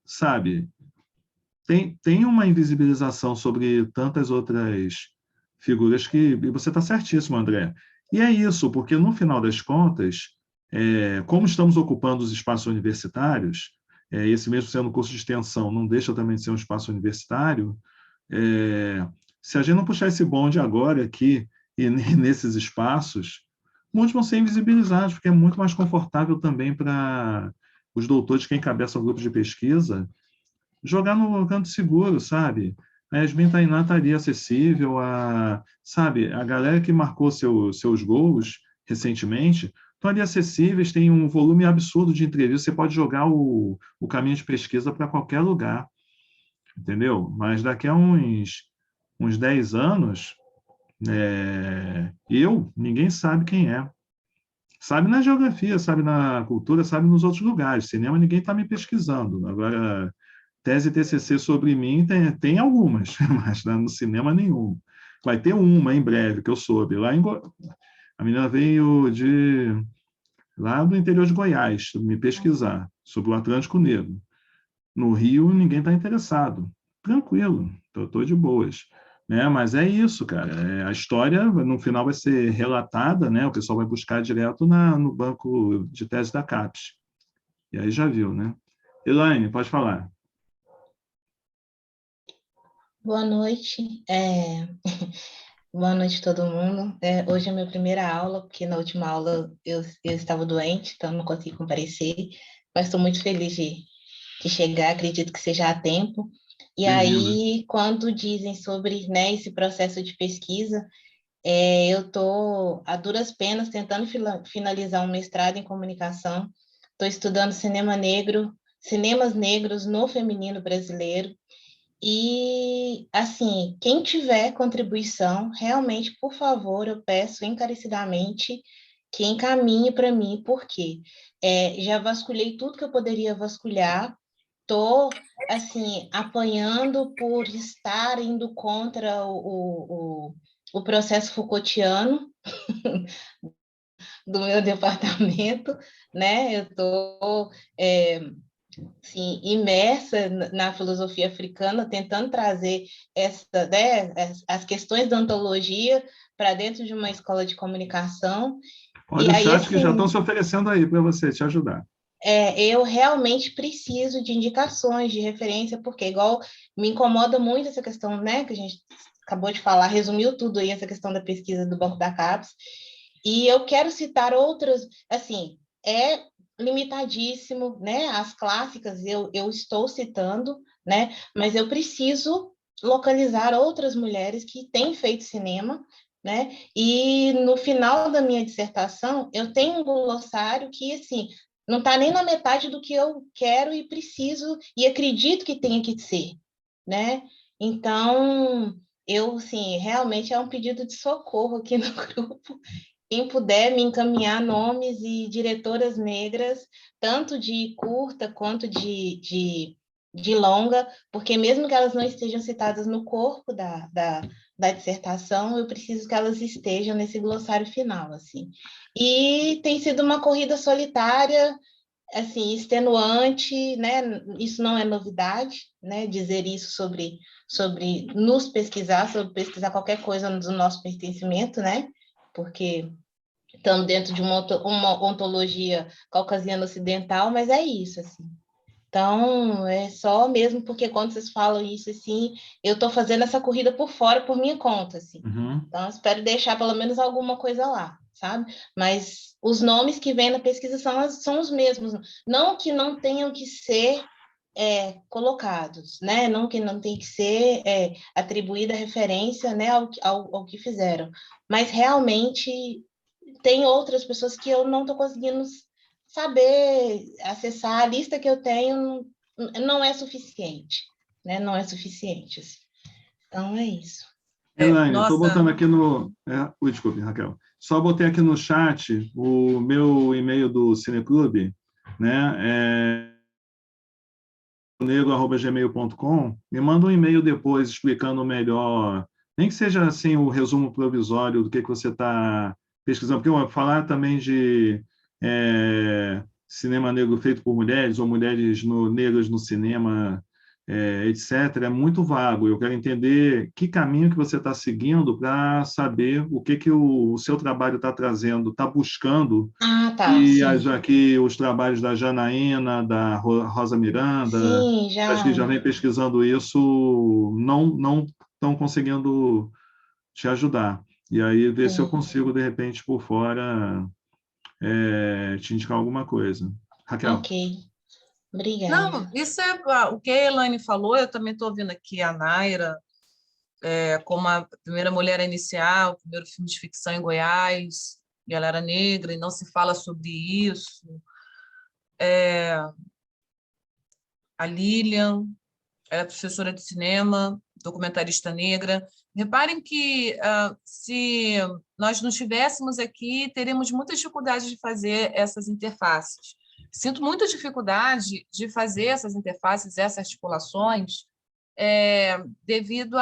sabe, tem uma invisibilização sobre tantas outras figuras que... E você está certíssimo, André. E é isso, porque, no final das contas, como estamos ocupando os espaços universitários, esse mesmo sendo um curso de extensão, não deixa também de ser um espaço universitário, se a gente não puxar esse bonde agora aqui e nesses espaços, muitos vão ser invisibilizados, porque é muito mais confortável também para os doutores que encabeçam grupos de pesquisa jogar no canto seguro, sabe? a Yasmin Tainá estaria acessível sabe, a galera que marcou seus gols recentemente, estão ali acessíveis, tem um volume absurdo de entrevistas, você pode jogar o caminho de pesquisa para qualquer lugar, entendeu? Mas daqui a uns 10 anos, ninguém sabe quem é. Sabe na geografia, sabe na cultura, sabe nos outros lugares. Cinema, ninguém está me pesquisando. Agora, tese TCC sobre mim tem algumas, mas no cinema nenhuma. Vai ter uma em breve, que eu soube. A menina veio lá do interior de Goiás me pesquisar sobre o Atlântico Negro. No Rio, ninguém está interessado. Tranquilo, estou de boas. Né? Mas é isso, cara. A história, no final, vai ser relatada, né? O pessoal vai buscar direto no banco de tese da CAPES. E aí já viu, né? Elaine, pode falar. Boa noite. Boa noite a todo mundo. Hoje é a minha primeira aula, porque na última aula eu estava doente, então não consegui comparecer, mas estou muito feliz de chegar, acredito que seja a tempo. E aí, quando dizem sobre, né, esse processo de pesquisa, eu estou, a duras penas, tentando finalizar um mestrado em comunicação. Estou estudando cinemas negros no feminino brasileiro. E, assim, quem tiver contribuição, realmente, por favor, eu peço encarecidamente que encaminhe para mim, porque já vasculhei tudo que eu poderia vasculhar, estou, assim, apanhando por estar indo contra o processo Foucaultiano do meu departamento, né? Eu estou assim, imersa na filosofia africana, tentando trazer as questões da ontologia para dentro de uma escola de comunicação. Olha o chat que já estão se oferecendo aí para você te ajudar. Eu realmente preciso de indicações, de referência, porque igual me incomoda muito essa questão, né, que a gente acabou de falar, resumiu tudo aí, essa questão da pesquisa do Banco da CAPES, e eu quero citar outras, assim, limitadíssimo, né, as clássicas eu estou citando, né, mas eu preciso localizar outras mulheres que têm feito cinema, né, e no final da minha dissertação eu tenho um glossário que, assim, não está nem na metade do que eu quero e preciso e acredito que tenha que ser, né? Então, assim, realmente é um pedido de socorro aqui no grupo. Quem puder me encaminhar nomes e diretoras negras, tanto de curta quanto de longa, porque mesmo que elas não estejam citadas no corpo da dissertação, eu preciso que elas estejam nesse glossário final, assim. E tem sido uma corrida solitária, assim, extenuante, né? Isso não é novidade, né? Dizer isso sobre nos pesquisar, sobre pesquisar qualquer coisa do nosso pertencimento, né? Porque estamos dentro de uma ontologia caucasiana ocidental, mas é isso, assim. Então, é só mesmo porque quando vocês falam isso, assim, eu estou fazendo essa corrida por fora, por minha conta, assim. Uhum. Então, espero deixar pelo menos alguma coisa lá, sabe? Mas os nomes que vêm na pesquisa são os mesmos. Não que não tenham que ser colocados, né? Não que não tenha que ser atribuída referência, né, ao que fizeram. Mas, realmente, tem outras pessoas que eu não estou conseguindo saber acessar. A lista que eu tenho não é suficiente, né? Não é suficiente. Assim. Então, é isso. Elaine, estou botando aqui no... desculpe, Raquel. Só botei aqui no chat o meu e-mail do Cineclube, né? negro@gmail.com. Me manda um e-mail depois explicando melhor, nem que seja assim o resumo provisório do que você está pesquisando, porque eu vou falar também de cinema negro feito por mulheres ou mulheres negras no cinema, etc. É muito vago. Eu quero entender que caminho que você está seguindo para saber o que o seu trabalho está trazendo, está buscando. E aqui os trabalhos da Janaína, da Rosa Miranda, acho que já vem pesquisando isso, não estão conseguindo te ajudar. E aí ver se eu consigo, de repente, por fora, te indicar alguma coisa. Raquel. Ok. Obrigada. Não, isso é o que a Elaine falou, eu também estou ouvindo aqui a Naira, como a primeira mulher a iniciar o primeiro filme de ficção em Goiás, e ela era negra, e não se fala sobre isso. A Lilian, ela é professora de cinema, documentarista negra. Reparem que, se nós não estivéssemos aqui, teríamos muita dificuldade de fazer essas interfaces. Sinto muita dificuldade de fazer essas interfaces, essas articulações, devido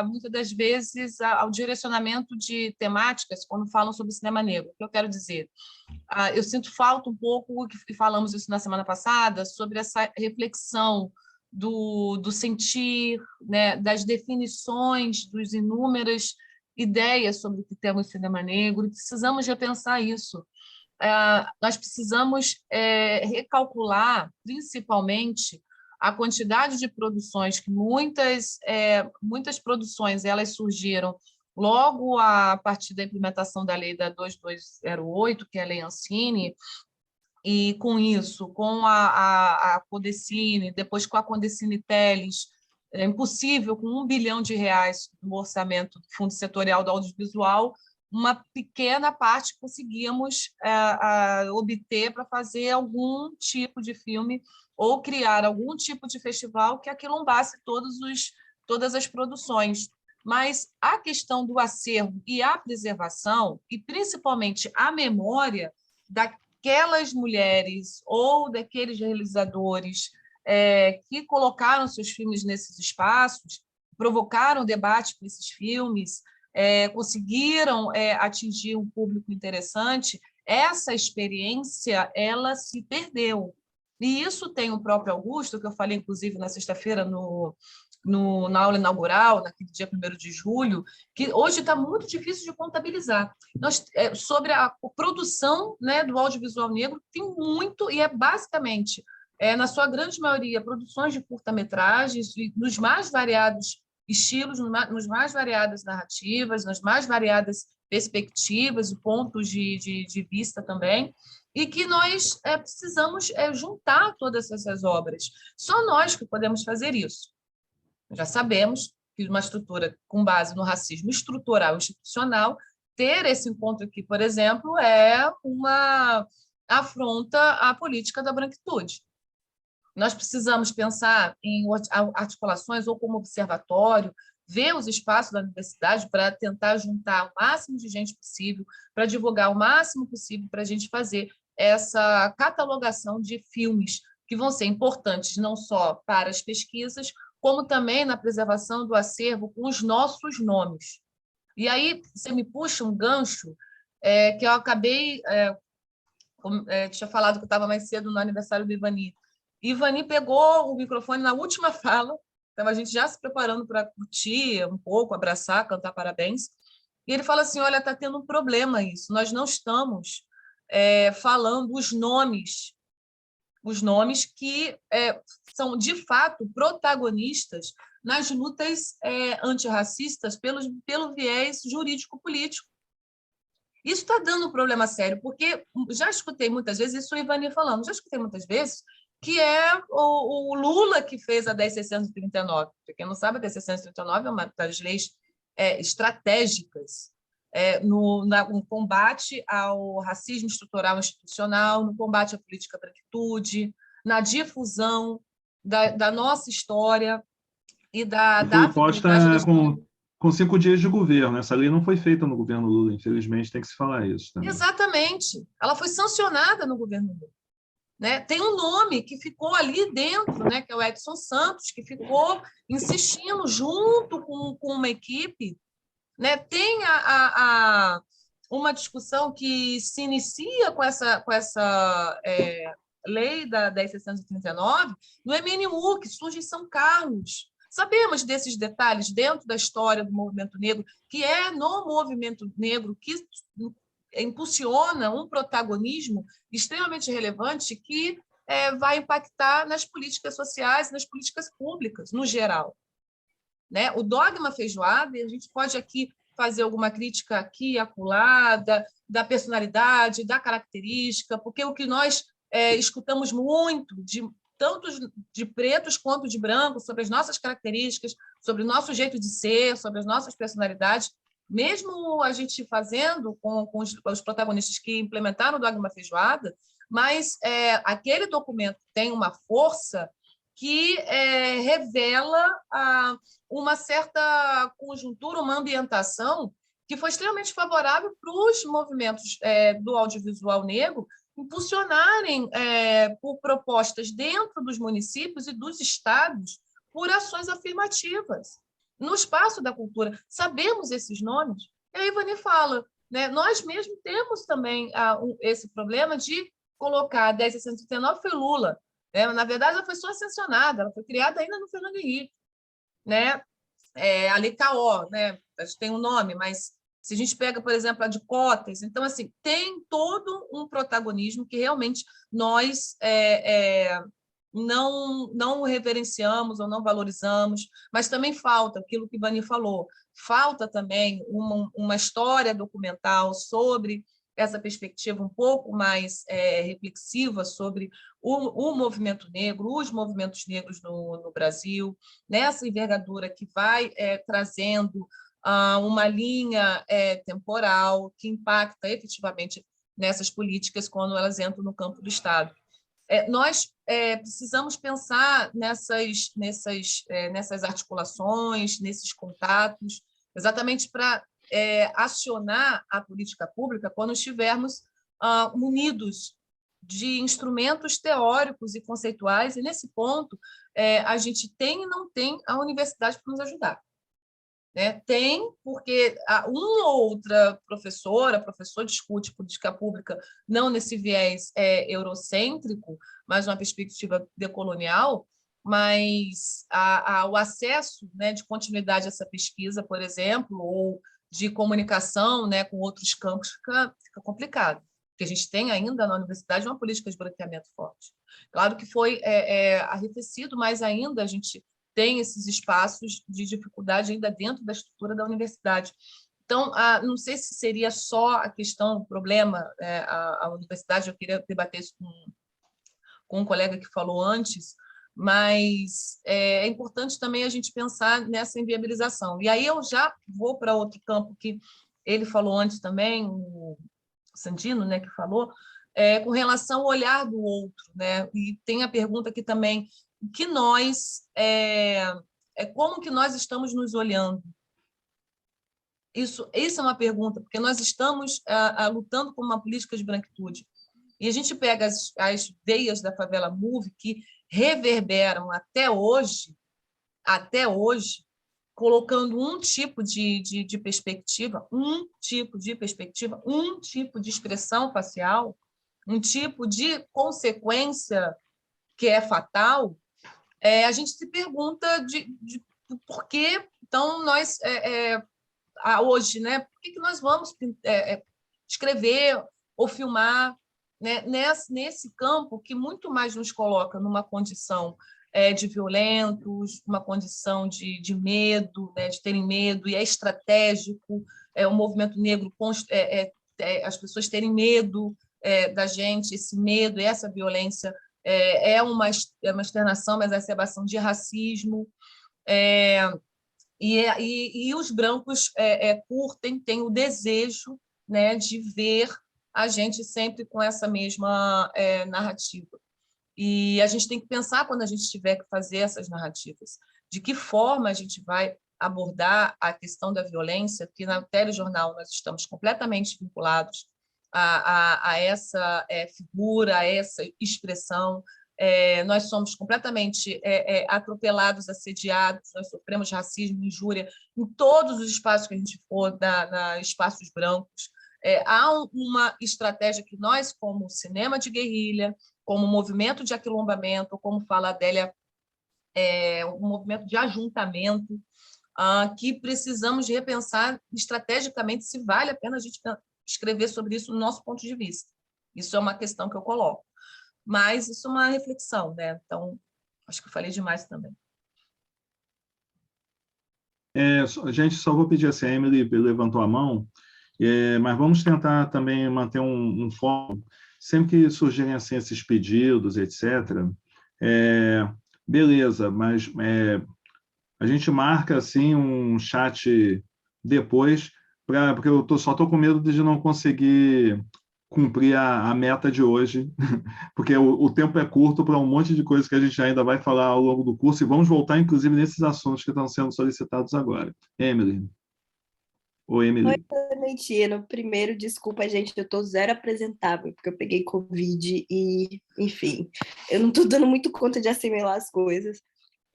muitas das vezes, ao direcionamento de temáticas quando falam sobre cinema negro. O que eu quero dizer? Eu sinto falta um pouco, que falamos isso na semana passada, sobre essa reflexão do sentir, né, das definições, das inúmeras ideias sobre o que temos cinema negro, e precisamos repensar isso. Nós precisamos recalcular, principalmente, a quantidade de produções, que muitas produções elas surgiram logo a partir da implementação da lei da 2208, que é a Lei Ancine, e com isso, com a Codecine, depois com a Codecine Teles, é impossível, com R$1 bilhão no orçamento do Fundo Setorial do Audiovisual, uma pequena parte conseguíamos obter para fazer algum tipo de filme ou criar algum tipo de festival que aquilombasse todas as produções. Mas a questão do acervo e a preservação, e principalmente a memória daquelas mulheres ou daqueles realizadores que colocaram seus filmes nesses espaços, provocaram debate com esses filmes, conseguiram atingir um público interessante, essa experiência ela se perdeu. E isso tem o próprio Augusto, que eu falei, inclusive, na sexta-feira, na aula inaugural, naquele dia 1º de julho, que hoje está muito difícil de contabilizar. Sobre a produção, né, do audiovisual negro, tem muito, e basicamente, na sua grande maioria, produções de curta-metragens, nos mais variados estilos, nos mais variadas narrativas, nas mais variadas perspectivas e pontos de vista também, e que nós precisamos juntar todas essas obras. Só nós que podemos fazer isso. Já sabemos que uma estrutura com base no racismo estrutural e institucional, ter esse encontro aqui, por exemplo, é uma afronta à política da branquitude. Nós precisamos pensar em articulações ou como observatório, ver os espaços da universidade para tentar juntar o máximo de gente possível, para divulgar o máximo possível, para a gente fazer essa catalogação de filmes que vão ser importantes não só para as pesquisas, como também na preservação do acervo com os nossos nomes. E aí você me puxa um gancho que eu acabei... tinha falado que eu estava mais cedo no aniversário do Ivani. Ivani pegou o microfone na última fala, estava a gente já se preparando para curtir um pouco, abraçar, cantar parabéns, e ele fala assim, olha, está tendo um problema isso, nós não estamos falando os nomes que são, de fato, protagonistas nas lutas antirracistas pelo viés jurídico-político. Isso está dando um problema sério, porque já escutei muitas vezes, isso o Ivani falando, já escutei muitas vezes, que é o Lula que fez a 10.639. Para quem não sabe, a 10.639 é uma das leis estratégicas no combate ao racismo estrutural e institucional, no combate à política branquitude, na difusão da nossa história e foi posta com 5 dias de governo. Essa lei não foi feita no governo Lula, infelizmente, tem que se falar isso também. Exatamente. Ela foi sancionada no governo Lula. Né? Tem um nome que ficou ali dentro, né? Que é o Edson Santos, que ficou insistindo junto com uma equipe. Né? Tem uma discussão que se inicia com essa lei da 10.639 no MNU, que surge em São Carlos. Sabemos desses detalhes dentro da história do movimento negro, que é no movimento negro que impulsiona um protagonismo extremamente relevante que vai impactar nas políticas sociais, nas políticas públicas, no geral. Né? O dogma feijoada, a gente pode aqui fazer alguma crítica aqui, acolá, da personalidade, da característica, porque o que nós escutamos muito tanto de pretos quanto de brancos, sobre as nossas características, sobre o nosso jeito de ser, sobre as nossas personalidades, mesmo a gente fazendo com os protagonistas que implementaram o Dogma Feijoada, mas aquele documento tem uma força que revela uma certa conjuntura, uma ambientação que foi extremamente favorável para os movimentos do audiovisual negro impulsionarem por propostas dentro dos municípios e dos estados por ações afirmativas. No espaço da cultura, sabemos esses nomes? E a Ivani fala, né? Nós mesmos temos também esse problema de colocar a 10.639 foi Lula. Né? Na verdade, ela foi só sancionada, ela foi criada ainda no Fernando Henrique. Né? A LKO, né? A gente tem um nome, mas se a gente pega, por exemplo, a de cotas, então, assim, tem todo um protagonismo que realmente nós não reverenciamos ou não valorizamos, mas também falta aquilo que Vani falou, falta também uma história documental sobre essa perspectiva um pouco mais reflexiva sobre o movimento negro, os movimentos negros no Brasil, nessa envergadura que vai trazendo uma linha temporal que impacta efetivamente nessas políticas quando elas entram no campo do Estado. Nós precisamos pensar nessas articulações, nesses contatos, exatamente para acionar a política pública quando estivermos munidos de instrumentos teóricos e conceituais, e, nesse ponto, a gente tem e não tem a universidade para nos ajudar. Né? Tem, porque uma ou outra professor discute política pública não nesse viés eurocêntrico, mas numa perspectiva decolonial, mas o acesso, né, de continuidade a essa pesquisa, por exemplo, ou de comunicação, né, com outros campos, fica complicado, porque a gente tem ainda na universidade uma política de branqueamento forte. Claro que foi arrefecido, mas ainda a gente tem esses espaços de dificuldade ainda dentro da estrutura da universidade. Então, não sei se seria só a questão, o problema, a universidade, eu queria debater isso com um colega que falou antes, mas é importante também a gente pensar nessa inviabilização. E aí eu já vou para outro campo que ele falou antes também, o Sandino, né, que falou, com relação ao olhar do outro. Né? E tem a pergunta aqui também, que nós como que nós estamos nos olhando? Isso é uma pergunta, porque nós estamos lutando por uma política de branquitude. E a gente pega as veias da Favela Move, que reverberam até hoje, colocando um tipo de perspectiva, um tipo de expressão facial, um tipo de consequência que é fatal. A gente se pergunta de por que, então, nós, hoje, né, por que nós vamos escrever ou filmar, né, nesse campo que muito mais nos coloca numa condição de violentos, uma condição de medo, né, de terem medo, e é estratégico, o movimento negro, as pessoas terem medo da gente, esse medo, essa violência, é uma externação, mas é exacerbação de racismo, e os brancos têm o desejo, né, de ver a gente sempre com essa mesma narrativa. E a gente tem que pensar, quando a gente tiver que fazer essas narrativas, de que forma a gente vai abordar a questão da violência, que na telejornal nós estamos completamente vinculados a essa figura, a essa expressão. Nós somos completamente atropelados, assediados, nós sofremos racismo, injúria em todos os espaços que a gente for, espaços brancos. Há uma estratégia que nós, como cinema de guerrilha, como movimento de aquilombamento, como fala a Adélia, um movimento de ajuntamento, que precisamos repensar estrategicamente se vale a pena a gente escrever sobre isso no nosso ponto de vista. Isso é uma questão que eu coloco. Mas isso é uma reflexão, né? Então, acho que eu falei demais também. Gente, só vou pedir assim, a Emily levantou a mão, mas vamos tentar também manter um foco. Sempre que surgirem assim, esses pedidos, etc., Beleza, mas a gente marca assim um chat depois, porque eu só estou com medo de não conseguir cumprir a meta de hoje, porque o tempo é curto para um monte de coisas que a gente ainda vai falar ao longo do curso, e vamos voltar, inclusive, nesses assuntos que estão sendo solicitados agora. Emily. Oi, Emily. Oi, Mentira. Primeiro, desculpa, gente, eu tô zero apresentável, porque eu peguei Covid e, enfim, eu não tô dando muito conta de assimilar as coisas,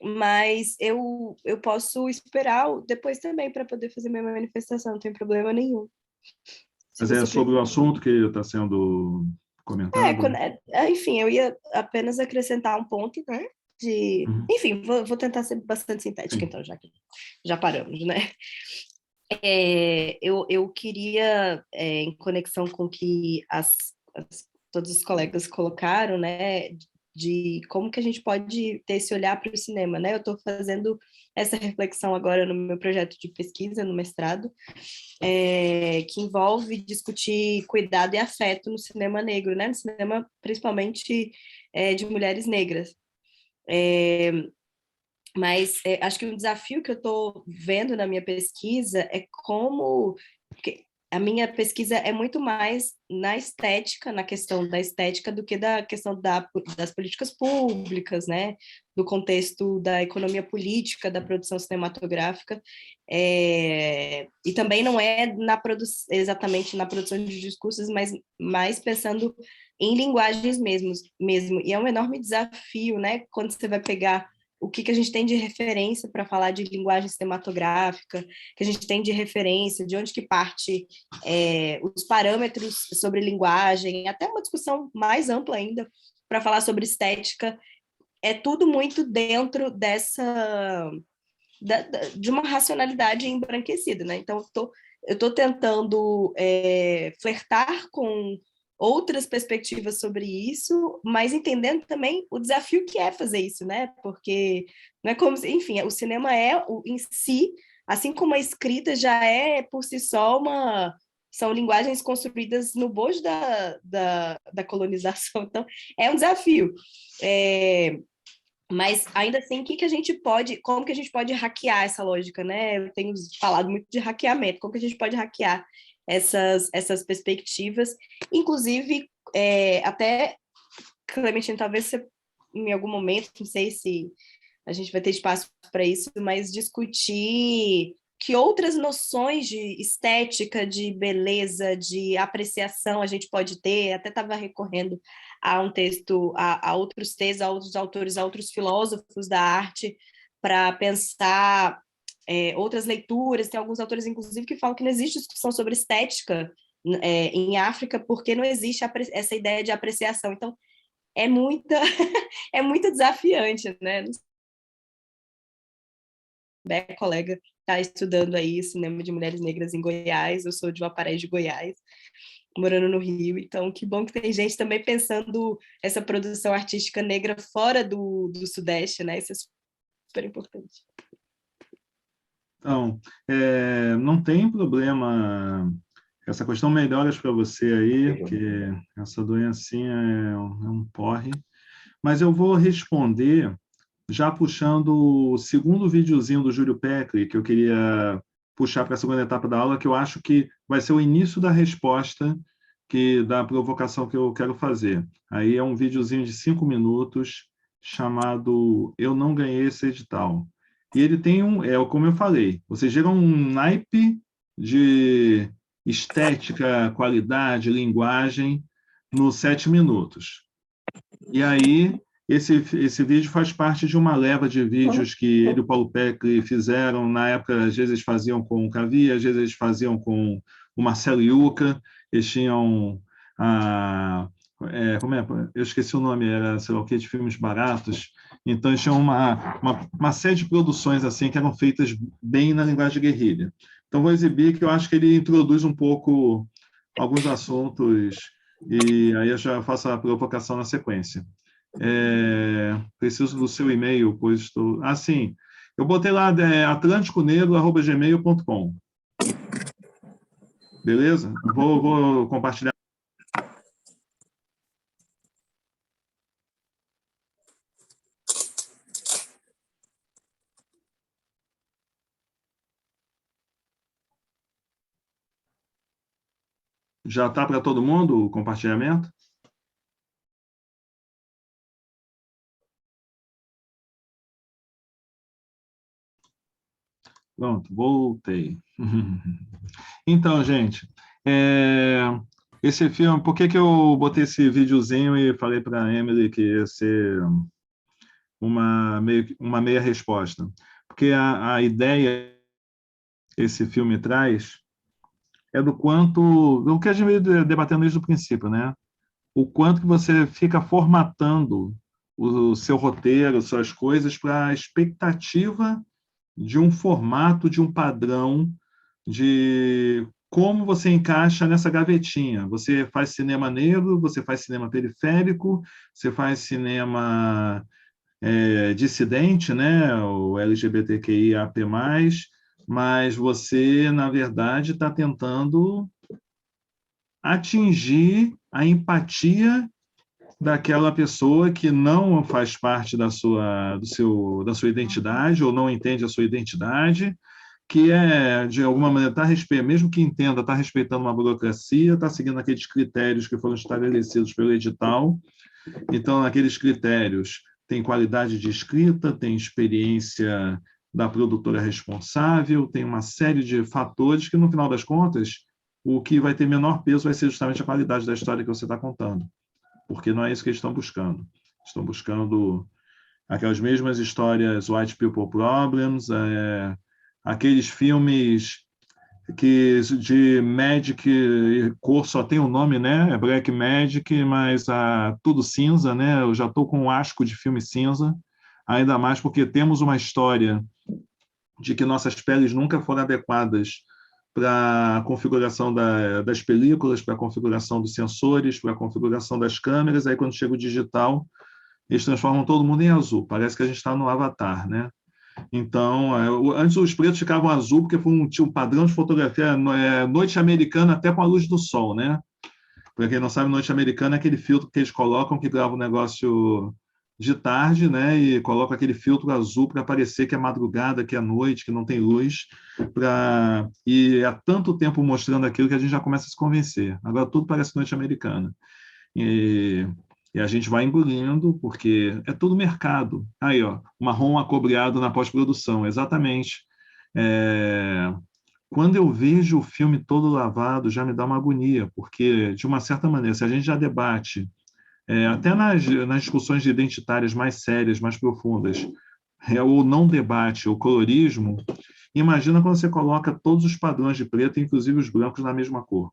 mas eu posso esperar depois também para poder fazer minha manifestação, não tem problema nenhum. Se Mas é você sobre o preferir. assunto que está sendo comentado? Enfim, eu ia apenas acrescentar um ponto, né? Uhum. Enfim, vou tentar ser bastante sintética, Sim. então, já que já paramos, né? Eu queria, em conexão com o que todos os colegas colocaram, né, de como que a gente pode ter esse olhar para o cinema, né? Eu estou fazendo essa reflexão agora no meu projeto de pesquisa, no mestrado, que envolve discutir cuidado e afeto no cinema negro, né? No cinema, principalmente, de mulheres negras. Mas acho que um desafio que eu estou vendo na minha pesquisa é como a minha pesquisa é muito mais na estética, na questão da estética, do que da questão das políticas públicas, né? Do contexto da economia política, da produção cinematográfica, e também não é exatamente na produção de discursos, mas mais pensando em linguagens mesmo. E é um enorme desafio, né? Quando você vai pegar o que a gente tem de referência para falar de linguagem cinematográfica, que a gente tem de referência, de onde que parte os parâmetros sobre linguagem, até uma discussão mais ampla ainda para falar sobre estética, é tudo muito dentro de uma racionalidade embranquecida, né? Então, eu estou tentando flertar com outras perspectivas sobre isso, mas entendendo também o desafio que é fazer isso, né? Porque não é como, enfim, o cinema em si, assim como a escrita já é por si só são linguagens construídas no bojo da colonização, então é um desafio. Mas ainda assim, como que a gente pode hackear essa lógica, né? Eu tenho falado muito de hackeamento, como que a gente pode hackear essas perspectivas, inclusive até, Clementine, talvez você, em algum momento, não sei se a gente vai ter espaço para isso, mas discutir que outras noções de estética, de beleza, de apreciação a gente pode ter. Até estava recorrendo a um texto, a outros textos, a outros autores, a outros filósofos da arte, para pensar outras leituras. Tem alguns autores, inclusive, que falam que não existe discussão sobre estética em África, porque não existe essa ideia de apreciação. Então, é é muito desafiante, né? Minha colega está estudando aí cinema de mulheres negras em Goiás, eu sou de Valparaíso de Goiás, morando no Rio, então que bom que tem gente também pensando essa produção artística negra fora do Sudeste, né? Isso é super importante. Então, não tem problema, essa questão melhoras para você aí, porque essa doencinha é um porre, mas eu vou responder já puxando o segundo videozinho do Júlio Peckley, que eu queria puxar para a segunda etapa da aula, que eu acho que vai ser o início da resposta da provocação que eu quero fazer. Aí é um videozinho de 5 minutos, chamado Eu Não Ganhei Esse Edital. E ele tem como eu falei, você gera um naipe de estética, qualidade, linguagem, nos 7 minutos. E aí, esse vídeo faz parte de uma leva de vídeos que ele e o Paulo Peckley fizeram. Na época, às vezes eles faziam com o Cavi, às vezes eles faziam com o Marcelo Yuca. Eles tinham como é? Eu esqueci o nome, era, sei lá o que, de filmes baratos. Então, eles tinham uma série de produções assim que eram feitas bem na linguagem guerrilha. Então, vou exibir que eu acho que ele introduz um pouco alguns assuntos, e aí eu já faço a provocação na sequência. Preciso do seu e-mail, pois estou... sim, eu botei lá atlanticonegro@gmail.com. Beleza? Vou compartilhar. Já está para todo mundo o compartilhamento? Pronto, voltei. Então, gente, esse filme, por que eu botei esse videozinho e falei para a Emily que ia ser uma meia resposta? Porque a ideia que esse filme traz é do que a gente veio debatendo desde o princípio, né? O quanto que você fica formatando o seu roteiro, suas coisas, para a expectativa de um formato, de um padrão, de como você encaixa nessa gavetinha. Você faz cinema negro, você faz cinema periférico, você faz cinema dissidente, né? O LGBTQIAP+, mas você, na verdade, está tentando atingir a empatia daquela pessoa que não faz parte da sua identidade ou não entende a sua identidade, que de alguma maneira, mesmo que entenda, está respeitando uma burocracia, está seguindo aqueles critérios que foram estabelecidos pelo edital. Então, naqueles critérios, tem qualidade de escrita, tem experiência da produtora responsável, tem uma série de fatores que, no final das contas, o que vai ter menor peso vai ser justamente a qualidade da história que você está contando, porque não é isso que eles estão buscando. Estão buscando aquelas mesmas histórias white people problems, aqueles filmes de Magic, cor só tem o nome, né? É Black Magic, mas tudo cinza, né? Eu já estou com um asco de filme cinza, ainda mais porque temos uma história de que nossas peles nunca foram adequadas para a configuração das películas, para a configuração dos sensores, para a configuração das câmeras. Aí, quando chega o digital, eles transformam todo mundo em azul. Parece que a gente está no Avatar, né? Então, antes os pretos ficavam azul porque tinha um padrão de fotografia noite americana até com a luz do sol, né? Para quem não sabe, noite americana é aquele filtro que eles colocam que grava um negócio de tarde, né? E coloca aquele filtro azul para parecer que é madrugada, que é noite, que não tem luz. E há tanto tempo mostrando aquilo que a gente já começa a se convencer. Agora tudo parece noite americana. E a gente vai engolindo, porque é tudo mercado. Aí, ó, marrom acobreado na pós-produção, exatamente. Quando eu vejo o filme todo lavado, já me dá uma agonia, porque, de uma certa maneira, se a gente já debate, até nas discussões identitárias mais sérias, mais profundas, o não debate, o colorismo, imagina quando você coloca todos os padrões de preto, inclusive os brancos, na mesma cor.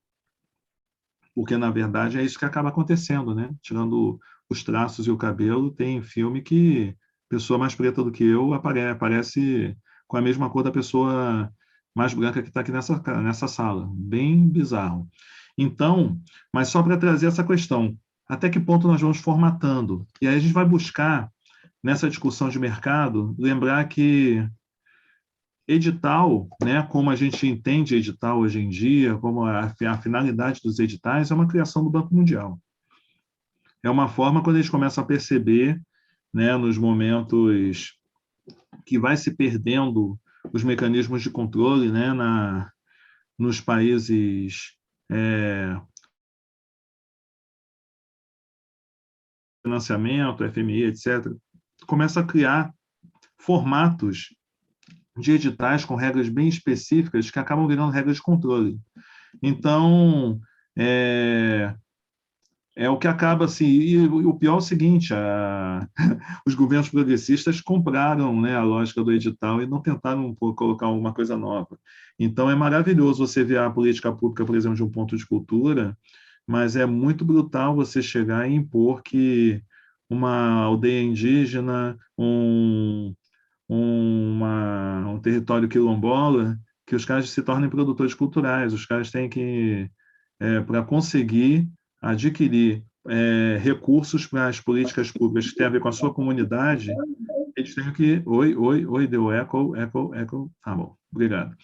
Porque, na verdade, é isso que acaba acontecendo, né? Tirando os traços e o cabelo, tem filme que pessoa mais preta do que eu aparece com a mesma cor da pessoa mais branca que está aqui nessa sala. Bem bizarro. Então, mas só para trazer essa questão, até que ponto nós vamos formatando? E aí a gente vai buscar, nessa discussão de mercado, lembrar que edital, né, como a gente entende edital hoje em dia, como a finalidade dos editais, é uma criação do Banco Mundial. É uma forma, quando eles começam a perceber, né, nos momentos que vai se perdendo os mecanismos de controle, né, nos países financiamento, FMI, etc., começa a criar formatos de editais com regras bem específicas que acabam virando regras de controle. Então, o que acaba assim, e o pior é o seguinte, os governos progressistas compraram, né, a lógica do edital e não tentaram colocar alguma coisa nova. Então, é maravilhoso você ver a política pública, por exemplo, de um ponto de cultura, mas é muito brutal você chegar e impor que uma aldeia indígena, um território quilombola, que os caras se tornem produtores culturais, os caras têm que, para conseguir adquirir recursos para as políticas públicas que têm a ver com a sua comunidade, eles têm que... Oi, deu eco. Tá bom, obrigado.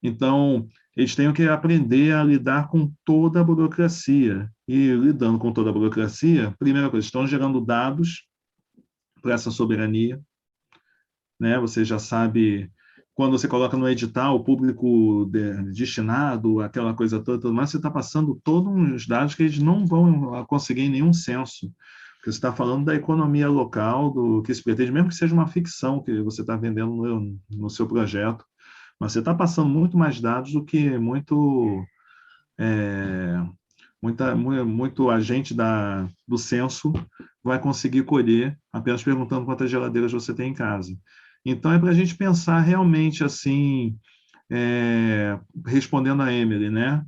Então, eles têm que aprender a lidar com toda a burocracia. E lidando com toda a burocracia, primeira coisa, estão gerando dados para essa soberania, né? Você já sabe quando você coloca no edital o público destinado, aquela coisa toda, mas você está passando todos os dados que eles não vão conseguir em nenhum censo. Porque você está falando da economia local, do que se pretende, mesmo que seja uma ficção que você está vendendo no seu projeto, mas você está passando muito mais dados do que muito agente do censo vai conseguir colher apenas perguntando quantas geladeiras você tem em casa. Então, é para a gente pensar realmente assim, respondendo a Emily, né?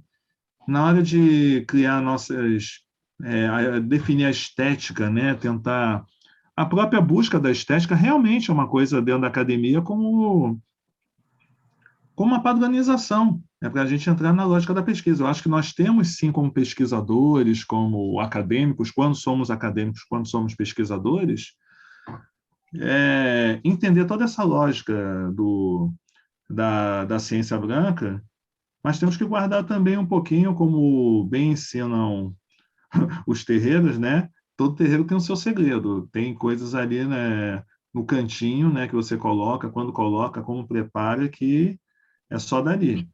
Na hora de criar definir a estética, né? Tentar... A própria busca da estética realmente é uma coisa dentro da academia como uma padronização, para a gente entrar na lógica da pesquisa. Eu acho que nós temos, sim, como pesquisadores, como acadêmicos, quando somos acadêmicos, quando somos pesquisadores, entender toda essa lógica da ciência branca, mas temos que guardar também um pouquinho, como bem ensinam os terreiros, né? Todo terreiro tem o seu segredo, tem coisas ali, né, no cantinho, né, que você coloca, quando coloca, como prepara, que é só dali.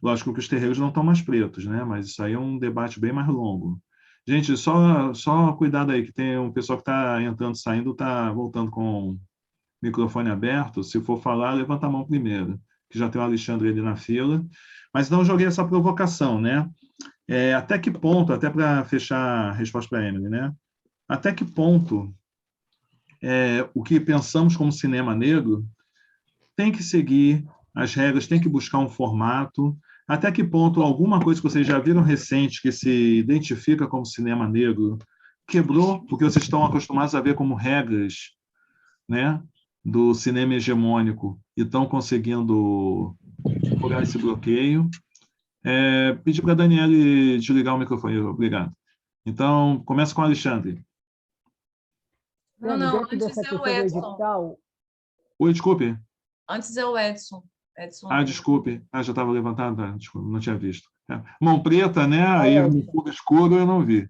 Lógico que os terreiros não estão mais pretos, né? Mas isso aí é um debate bem mais longo. Gente, só cuidado aí, que tem um pessoal que está entrando, saindo, está voltando com o microfone aberto. Se for falar, levanta a mão primeiro, que já tem o Alexandre ali na fila. Mas não joguei essa provocação, né? Até que ponto, até para fechar a resposta para a Emily, né? Até que ponto o que pensamos como cinema negro tem que seguir as regras, tem que buscar um formato? Até que ponto alguma coisa que vocês já viram recente que se identifica como cinema negro quebrou, porque vocês estão acostumados a ver como regras, né, do cinema hegemônico e estão conseguindo furar esse bloqueio? Pedir para a Daniele desligar o microfone, obrigado. Então, começa com o Alexandre. Não, antes é o Edson. Oi, desculpe. Antes é o Edson. Desculpe. Já estava levantado? Desculpe, não tinha visto. Mão preta, né? Aí no fundo escuro eu não vi.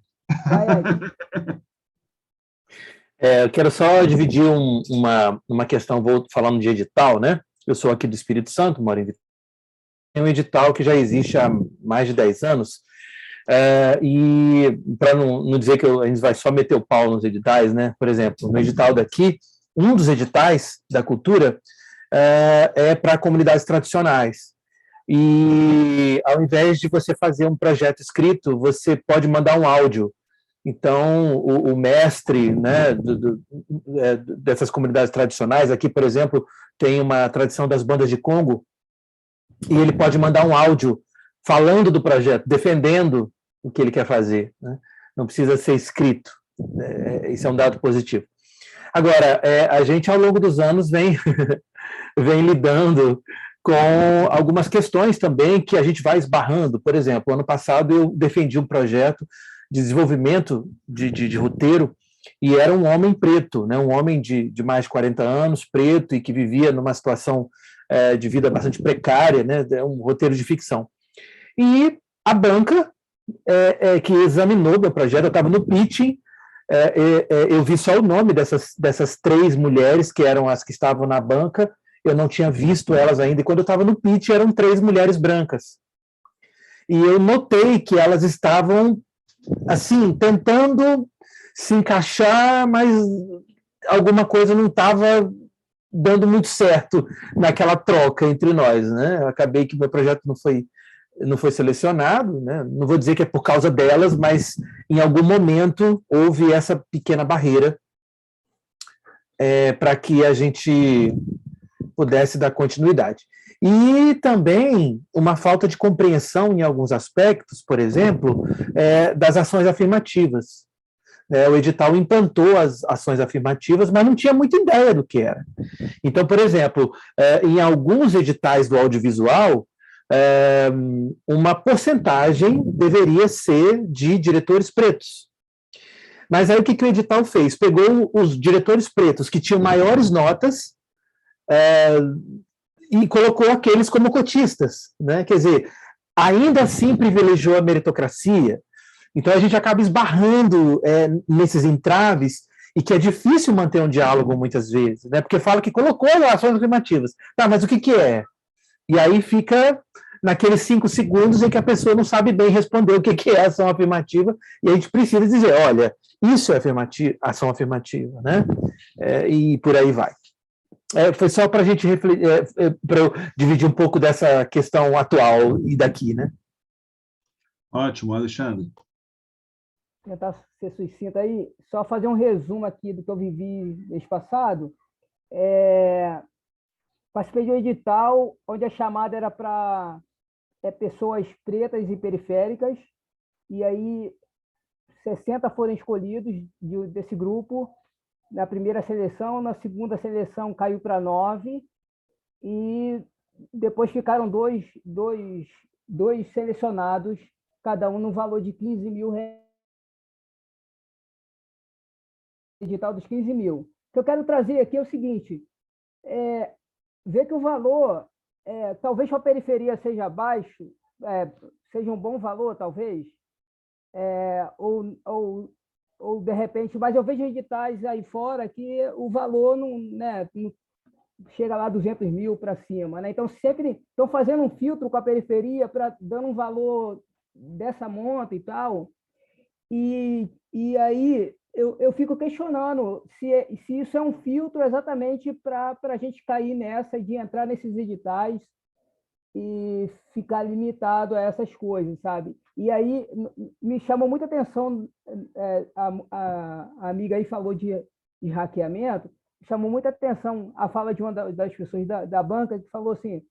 Eu quero só dividir uma questão, vou falando de edital, né? Eu sou aqui do Espírito Santo, moro em Vitória. Tem um edital que já existe há mais de 10 anos, e para não dizer que a gente vai só meter o pau nos editais, né? Por exemplo, no edital daqui, um dos editais da cultura para comunidades tradicionais. E ao invés de você fazer um projeto escrito, você pode mandar um áudio. Então, o mestre, né, dessas comunidades tradicionais, aqui, por exemplo, tem uma tradição das bandas de Congo, e ele pode mandar um áudio falando do projeto, defendendo o que ele quer fazer, né? Não precisa ser escrito. Isso é um dado positivo. Agora, a gente, ao longo dos anos, vem lidando com algumas questões também que a gente vai esbarrando. Por exemplo, ano passado eu defendi um projeto de desenvolvimento de roteiro, e era um homem preto, né? Um homem de mais de 40 anos, preto, e que vivia numa situação de vida bastante precária, né? Um roteiro de ficção. E a banca que examinou meu projeto, eu estava no pitching, eu vi só o nome dessas 3 mulheres, que eram as que estavam na banca, eu não tinha visto elas ainda, e quando eu estava no pitch, eram 3 mulheres brancas. E eu notei que elas estavam, assim, tentando se encaixar, mas alguma coisa não estava dando muito certo naquela troca entre nós, né? Eu acabei que meu projeto não foi selecionado, né? Não vou dizer que é por causa delas, mas em algum momento houve essa pequena barreira para que a gente pudesse dar continuidade. E também uma falta de compreensão em alguns aspectos, por exemplo, das ações afirmativas. O edital implantou as ações afirmativas, mas não tinha muita ideia do que era. Então, por exemplo, em alguns editais do audiovisual, uma porcentagem deveria ser de diretores pretos. Mas aí o que o edital fez? Pegou os diretores pretos que tinham maiores notas e colocou aqueles como cotistas, né? Quer dizer, ainda assim privilegiou a meritocracia. Então a gente acaba esbarrando nesses entraves e que é difícil manter um diálogo muitas vezes, né? Porque fala que colocou ações afirmativas. Tá, mas o que é? E aí fica naqueles 5 segundos em que a pessoa não sabe bem responder o que é ação afirmativa, e a gente precisa dizer, olha, isso é ação afirmativa, né? E por aí vai. Foi só para a gente para eu dividir um pouco dessa questão atual e daqui, né? Ótimo, Alexandre. Tentar ser sucinto aí, só fazer um resumo aqui do que eu vivi mês passado. Participei de um edital onde a chamada era para pessoas pretas e periféricas, e aí 60 foram escolhidos desse grupo na primeira seleção, na segunda seleção caiu para 9, e depois ficaram dois selecionados, cada um no valor de 15 mil reais, edital dos 15 mil. O que eu quero trazer aqui é o seguinte, ver que o valor, talvez para a periferia seja baixo, seja um bom valor, talvez, ou de repente, mas eu vejo editais aí fora que o valor não chega lá 200 mil para cima, né? Então, sempre estão fazendo um filtro com a periferia, dando um valor dessa monta e tal, e aí eu fico questionando se isso é um filtro exatamente para a gente cair nessa de entrar nesses editais e ficar limitado a essas coisas, sabe? E aí me chamou muita atenção, a amiga aí falou de hackeamento, chamou muita atenção a fala de uma das pessoas da banca, que falou assim,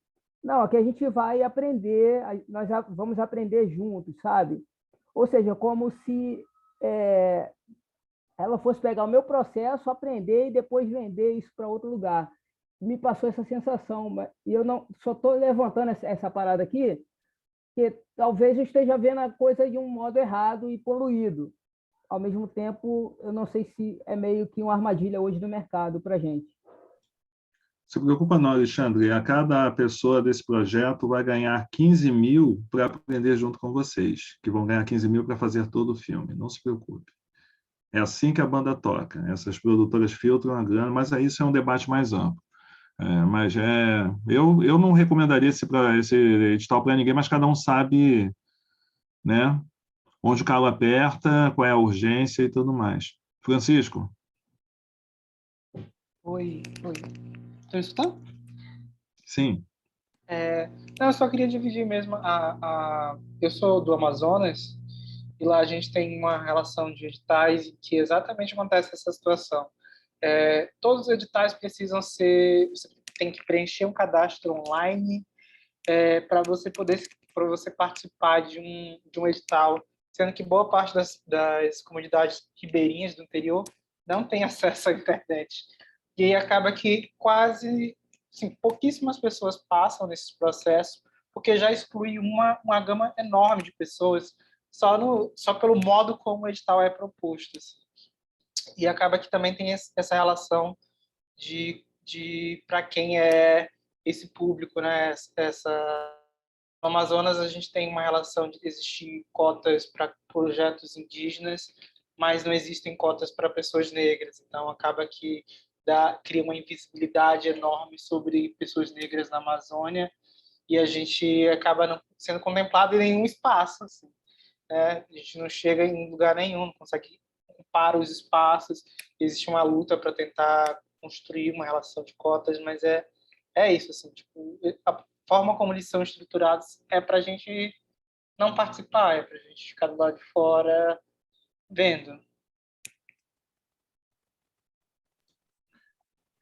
não, aqui a gente vai aprender, nós vamos aprender juntos, sabe? Ou seja, como se ela fosse pegar o meu processo, aprender e depois vender isso para outro lugar. Me passou essa sensação, e eu não só estou levantando essa parada aqui, que talvez eu esteja vendo a coisa de um modo errado e poluído. Ao mesmo tempo, eu não sei se é meio que uma armadilha hoje no mercado para a gente. Se preocupa não, Alexandre. A cada pessoa desse projeto vai ganhar 15 mil para aprender junto com vocês, que vão ganhar 15 mil para fazer todo o filme. Não se preocupe. É assim que a banda toca. Essas produtoras filtram a grana, mas aí isso é um debate mais amplo. Eu não recomendaria esse edital para ninguém, mas cada um sabe, né, onde o calo aperta, qual é a urgência e tudo mais. Francisco? Oi. Estão escutando? Sim. Não, eu só queria dividir mesmo. Eu sou do Amazonas e lá a gente tem uma relação de editais em que exatamente acontece essa situação. Todos os editais precisam ser... Você tem que preencher um cadastro online para você participar de um edital, sendo que boa parte das comunidades ribeirinhas do interior não tem acesso à internet. E aí acaba que quase, assim, pouquíssimas pessoas passam nesses processos, porque já exclui uma gama enorme de pessoas só pelo modo como o edital é proposto. Assim. E acaba que também tem essa relação de para quem é esse público, né? No Amazonas a gente tem uma relação de existir cotas para projetos indígenas, mas não existem cotas para pessoas negras. Então acaba que cria uma invisibilidade enorme sobre pessoas negras na Amazônia e a gente acaba não sendo contemplado em nenhum espaço. Assim, né? A gente não chega em lugar nenhum, não consegue ocupar os espaços. Existe uma luta para tentar construir uma relação de cotas, mas é isso, assim, tipo, a forma como eles são estruturados é para a gente não participar, é para a gente ficar do lado de fora vendo.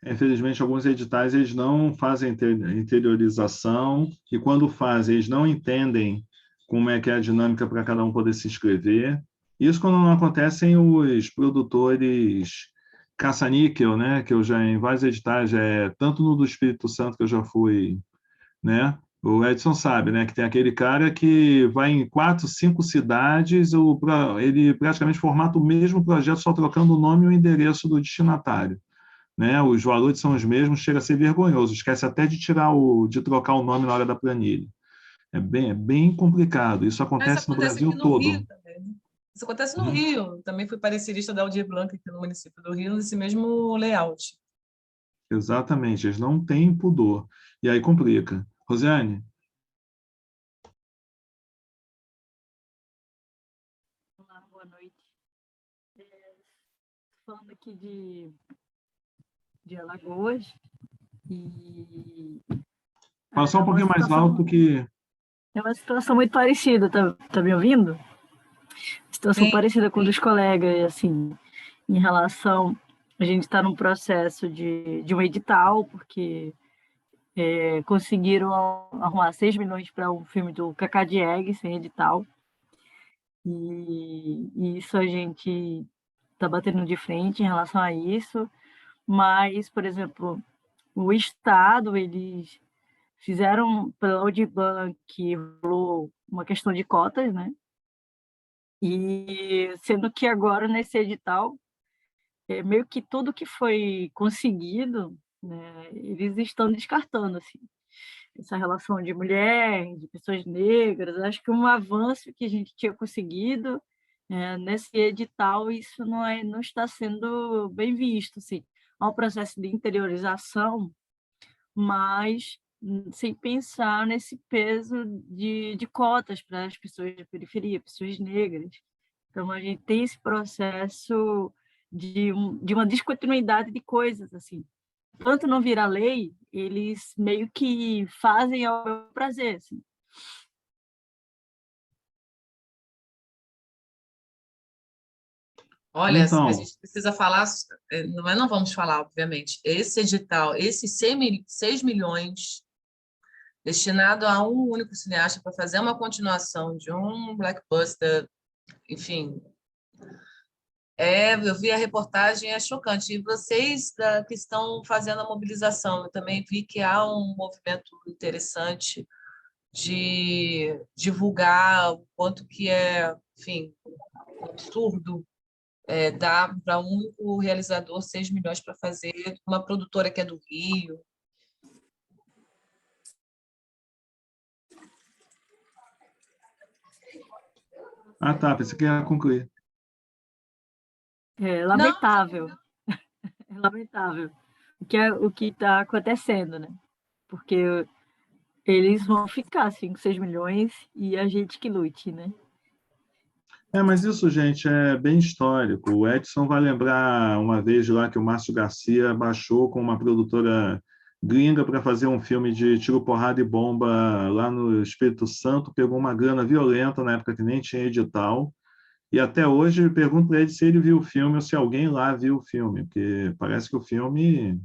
Infelizmente, alguns editais eles não fazem interiorização e, quando fazem, eles não entendem como é que é a dinâmica para cada um poder se inscrever. Isso quando não acontecem os produtores caça-níquel, né, que eu já em vários editais, tanto no do Espírito Santo que eu já fui, né, o Edson sabe, né, que tem aquele cara que vai em 4, 5 cidades, ele praticamente formata o mesmo projeto, só trocando o nome e o endereço do destinatário, né, os valores são os mesmos, chega a ser vergonhoso, esquece até de trocar o nome na hora da planilha. É bem complicado, isso acontece no Brasil todo. Isso acontece no Rio. Também fui parecerista da Aldir Blanc aqui no município do Rio, nesse mesmo layout. Exatamente, eles não têm pudor. E aí complica. Rosiane? Olá, boa noite. Falando aqui de Alagoas e Fala só um pouquinho mais alto que... é uma situação muito parecida, tá me ouvindo? Situação parecida com dos colegas, assim, em relação... A gente está num processo de um edital, porque conseguiram arrumar 6 milhões para um filme do Cacá Diegues, sem edital. E isso a gente está batendo de frente em relação a isso. Mas, por exemplo, o Estado, eles fizeram pela Aldir Blanc, que rolou uma questão de cotas, né? E sendo que agora, nesse edital, meio que tudo que foi conseguido, né, eles estão descartando, assim, essa relação de mulher, de pessoas negras. Acho que um avanço que a gente tinha conseguido nesse edital, isso não está sendo bem visto, assim. Há um processo de interiorização, mas sem pensar nesse peso de cotas para as pessoas da periferia, pessoas negras. Então, a gente tem esse processo de uma descontinuidade de coisas, assim. Enquanto não vira lei, eles meio que fazem ao meu prazer, assim. Olha, Então, a gente precisa falar, não vamos falar, obviamente, esse edital, esses 6 milhões destinado a um único cineasta para fazer uma continuação de um blockbuster, enfim, eu vi a reportagem, é chocante. E vocês que estão fazendo a mobilização, eu também vi que há um movimento interessante de divulgar o quanto que enfim, um absurdo dar para um único realizador 6 milhões para fazer uma produtora que é do Rio. tá, pensei que ia concluir. É lamentável. É lamentável o que está acontecendo, né? Porque eles vão ficar 5, 6 milhões e a gente que lute, né? Mas isso, gente, é bem histórico. O Edson vai lembrar uma vez lá que o Márcio Garcia baixou com uma produtora gringa para fazer um filme de tiro, porrada e bomba lá no Espírito Santo, pegou uma grana violenta na época que nem tinha edital, e até hoje pergunto para ele se ele viu o filme ou se alguém lá viu o filme, porque parece que o filme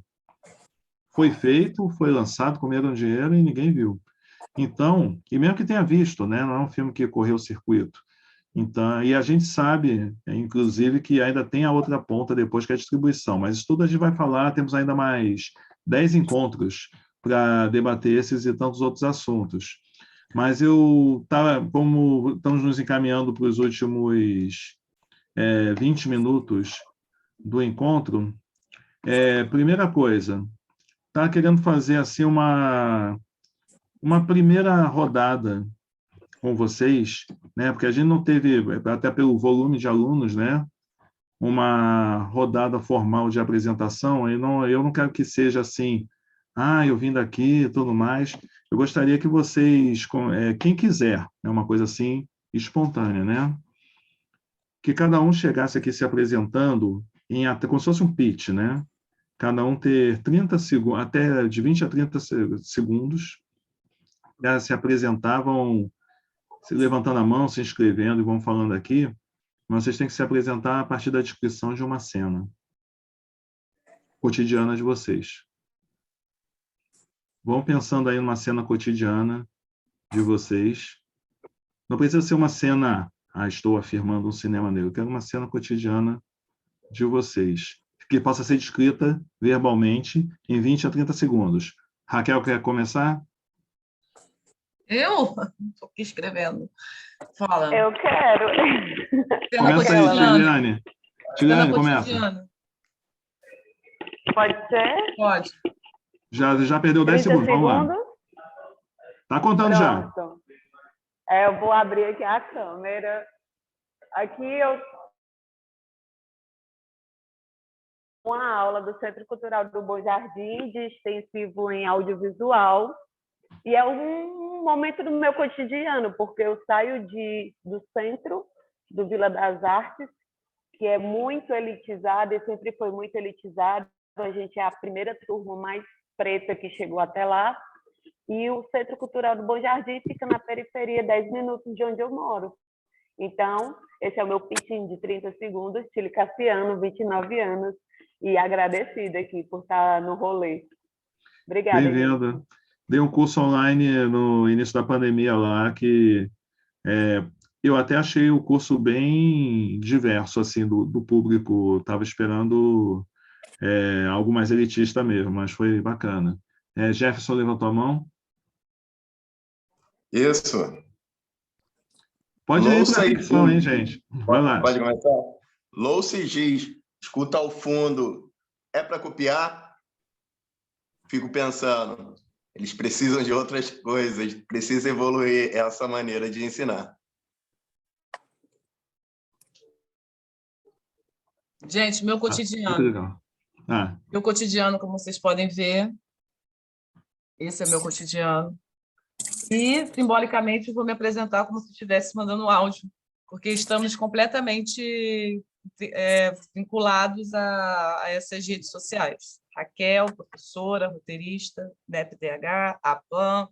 foi feito, foi lançado, comeram dinheiro e ninguém viu. Então, e mesmo que tenha visto, né, não é um filme que correu o circuito. Então, e a gente sabe, inclusive, que ainda tem a outra ponta depois, que é a distribuição. Mas isso tudo a gente vai falar, temos ainda mais 10 encontros para debater esses e tantos outros assuntos. Mas como estamos nos encaminhando para os últimos 20 minutos do encontro, primeira coisa, está querendo fazer assim uma primeira rodada com vocês, né? Porque a gente não teve, até pelo volume de alunos, né? Uma rodada formal de apresentação. Eu não quero que seja assim, eu vim daqui e tudo mais. Eu gostaria que vocês, quem quiser, é uma coisa assim, espontânea, né? Que cada um chegasse aqui se apresentando como se fosse um pitch, né? Cada um ter 30 segundos, até de 20 a 30 segundos, se apresentavam, se levantando a mão, se inscrevendo e vão falando aqui, mas vocês têm que se apresentar a partir da descrição de uma cena cotidiana de vocês. Vão pensando aí numa cena cotidiana de vocês. Não precisa ser uma cena, estou afirmando um cinema negro. Eu quero uma cena cotidiana de vocês, que possa ser descrita verbalmente em 20 a 30 segundos. Raquel, quer começar? Eu? Estou aqui escrevendo. Fala. Eu quero. Começa aí, Tiliane. Tiliane, começa. Pode ser? Pode. Já perdeu 10 segundos, vamos lá. Tá contando. Pronto. Já. Eu vou abrir aqui a câmera. Aqui eu uma aula do Centro Cultural do Bom Jardim, de extensivo em audiovisual, e é um momento do meu cotidiano, porque eu saio do centro, do Vila das Artes, que é muito elitizado, e sempre foi muito elitizado, a gente é a primeira turma mais preta que chegou até lá, e o Centro Cultural do Bom Jardim fica na periferia, 10 minutos de onde eu moro. Então, esse é o meu pitching de 30 segundos, Tílio Cassiano, 29 anos, e agradecida aqui por estar no rolê. Obrigada. Bem-vinda. Dei um curso online no início da pandemia lá, que eu até achei o curso bem diverso, assim, do público. Estava esperando algo mais elitista mesmo, mas foi bacana. Jefferson levantou a mão. Isso. Pode ir para a ficção, hein, gente? Vai lá. Pode começar? Louça e giz, escuta ao fundo. É para copiar? Fico pensando, eles precisam de outras coisas, precisa evoluir essa maneira de ensinar. Gente, meu cotidiano. Meu cotidiano, como vocês podem ver, esse é meu cotidiano. E, simbolicamente, vou me apresentar como se estivesse mandando áudio, porque estamos completamente vinculados a essas redes sociais. Raquel, professora, roteirista, DEPTH, APAN,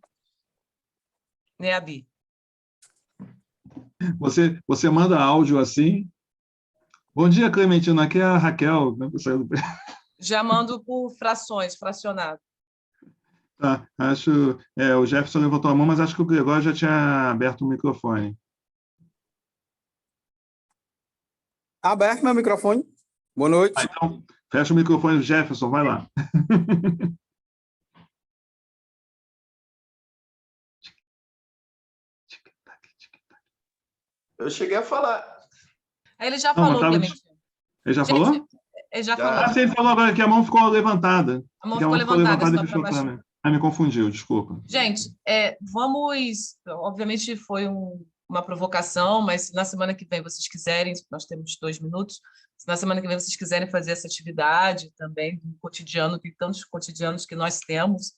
NEABI. Você manda áudio assim? Bom dia, Clementina. Aqui é a Raquel. Já mando por frações, fracionado. Tá, o Jefferson levantou a mão, mas acho que o Gregório já tinha aberto o microfone. Aberto meu microfone. Boa noite. Então, fecha o microfone, Jefferson, vai lá. Eu cheguei a falar. Ele já falou, Clementina. Ele já falou? Ele já falou. Ah, sim, ele falou agora que a mão ficou levantada. A mão ficou levantada e fechou a câmera. Me confundiu, desculpa. Gente, obviamente foi uma provocação, mas se na semana que vem vocês quiserem, nós temos 2 minutos, se na semana que vem vocês quiserem fazer essa atividade também do cotidiano, tem tantos cotidianos que nós temos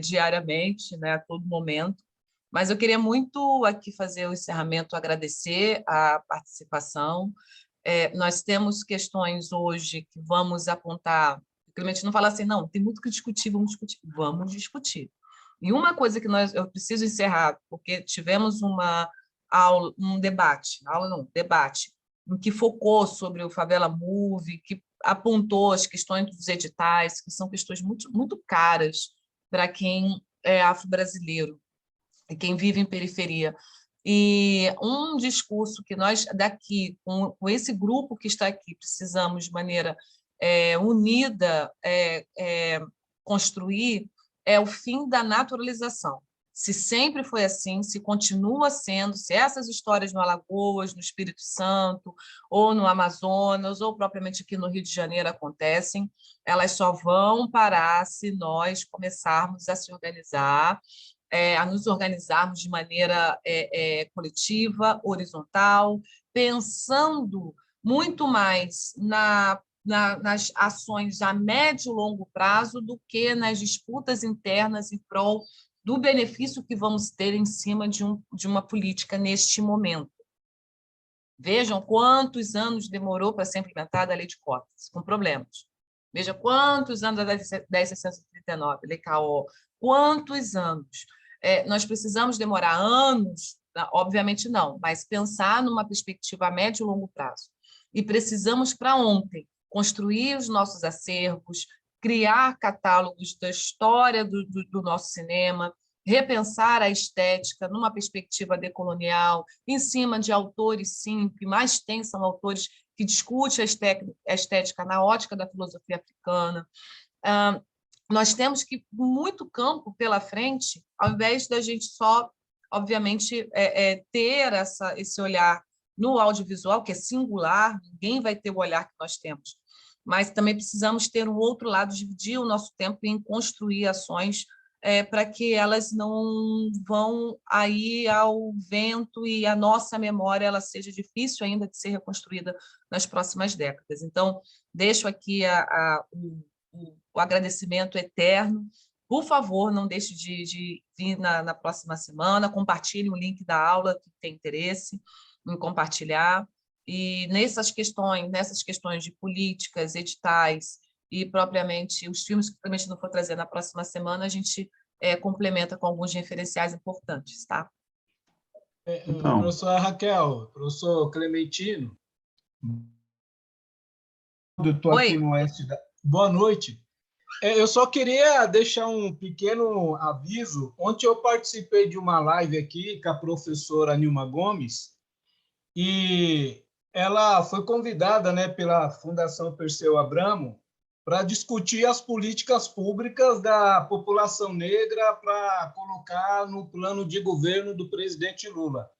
diariamente, né, a todo momento, mas eu queria muito aqui fazer o encerramento, agradecer a participação. Nós temos questões hoje que vamos apontar. Clemente não fala assim, não, tem muito que discutir, vamos discutir. Vamos discutir. E uma coisa que eu preciso encerrar, porque tivemos debate, em que focou sobre o Favela Move, que apontou as questões dos editais, que são questões muito, muito caras para quem é afro-brasileiro e quem vive em periferia. E um discurso que nós daqui, com esse grupo que está aqui, precisamos de maneira unida construir, é o fim da naturalização. Se sempre foi assim, se continua sendo, se essas histórias no Alagoas, no Espírito Santo, ou no Amazonas, ou propriamente aqui no Rio de Janeiro acontecem, elas só vão parar se nós começarmos a se organizar, a nos organizarmos de maneira coletiva, horizontal, pensando muito mais nas ações a médio e longo prazo do que nas disputas internas em prol do benefício que vamos ter em cima de uma política neste momento. Vejam quantos anos demorou para ser implementada a lei de cotas, com problemas. Veja quantos anos a 10.639, lei CAO, quantos anos. Nós precisamos demorar anos, obviamente não, mas pensar numa perspectiva a médio e longo prazo. E precisamos, para ontem, construir os nossos acervos, criar catálogos da história do nosso cinema, repensar a estética numa perspectiva decolonial, em cima de autores, sim, que mais tem são autores que discutem a estética na ótica da filosofia africana. Nós temos muito campo pela frente, ao invés da gente só, obviamente, ter esse olhar no audiovisual, que é singular, ninguém vai ter o olhar que nós temos, mas também precisamos ter um outro lado, dividir o nosso tempo em construir ações para que elas não vão aí ao vento e a nossa memória ela seja difícil ainda de ser reconstruída nas próximas décadas. Então, deixo aqui o agradecimento eterno. Por favor, não deixe de vir na próxima semana, compartilhe o link da aula, que tem interesse em compartilhar. E nessas questões de políticas, editais e propriamente os filmes que o Clementino for trazer na próxima semana, a gente complementa com alguns referenciais importantes, tá? Então. Professora Raquel, professor Clementino, eu estou aqui no Oeste da... Boa noite. Eu só queria deixar um pequeno aviso. Ontem eu participei de uma live aqui com a professora Nilma Gomes e ela foi convidada, né, pela Fundação Perseu Abramo para discutir as políticas públicas da população negra para colocar no plano de governo do presidente Lula.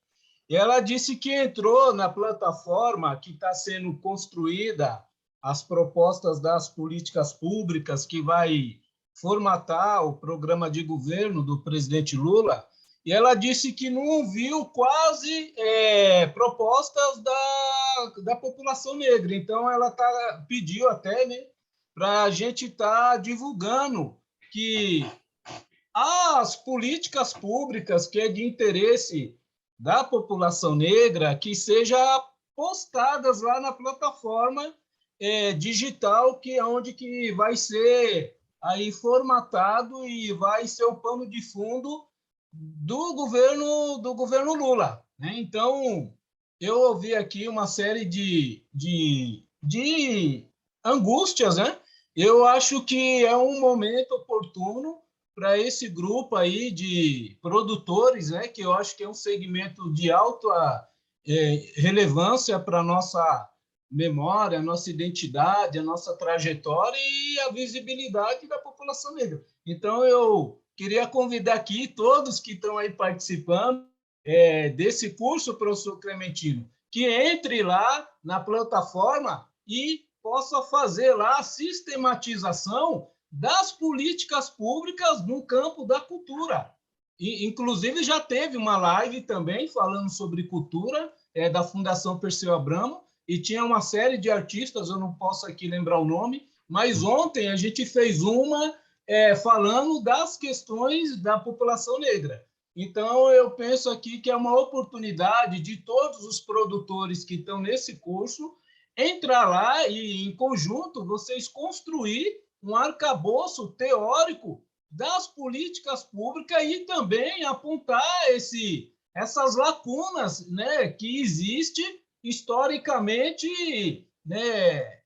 E ela disse que entrou na plataforma que está sendo construída, as propostas das políticas públicas que vai formatar o programa de governo do presidente Lula, e ela disse que não viu quase propostas da população negra. Então, ela pediu até, né, para a gente estar divulgando que as políticas públicas que é de interesse da população negra, que seja postadas lá na plataforma digital, que é onde que vai ser aí formatado e vai ser o pano de fundo do governo Lula, né? Então, eu ouvi aqui uma série de angústias, né? Eu acho que é um momento oportuno para esse grupo aí de produtores, né? Que eu acho que é um segmento de alta relevância para a nossa memória, a nossa identidade, a nossa trajetória e a visibilidade da população negra. Então, eu queria convidar aqui todos que estão aí participando desse curso, professor Clementino, que entre lá na plataforma e possa fazer lá a sistematização das políticas públicas no campo da cultura. E, inclusive, já teve uma live também falando sobre cultura, da Fundação Perseu Abramo, e tinha uma série de artistas, eu não posso aqui lembrar o nome, mas ontem a gente fez uma falando das questões da população negra. Então, eu penso aqui que é uma oportunidade de todos os produtores que estão nesse curso entrar lá e, em conjunto, vocês construir um arcabouço teórico das políticas públicas e também apontar essas lacunas, né, que existem historicamente, né,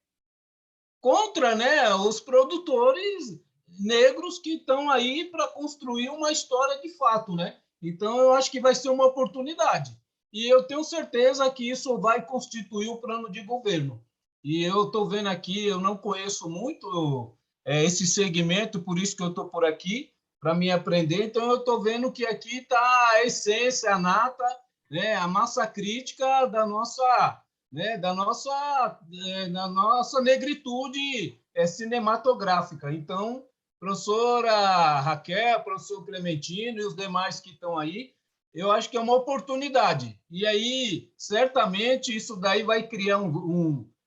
contra, né, os produtores negros que estão aí para construir uma história de fato, né? Então, eu acho que vai ser uma oportunidade. E eu tenho certeza que isso vai constituir o plano de governo. E eu estou vendo aqui, eu não conheço muito esse segmento, por isso que eu estou por aqui, para me aprender. Então, eu estou vendo que aqui está a essência, a nata, né, a massa crítica da nossa, né, da nossa negritude cinematográfica. Então, professora Raquel, professor Clementino e os demais que estão aí, eu acho que é uma oportunidade. E aí, certamente, isso daí vai criar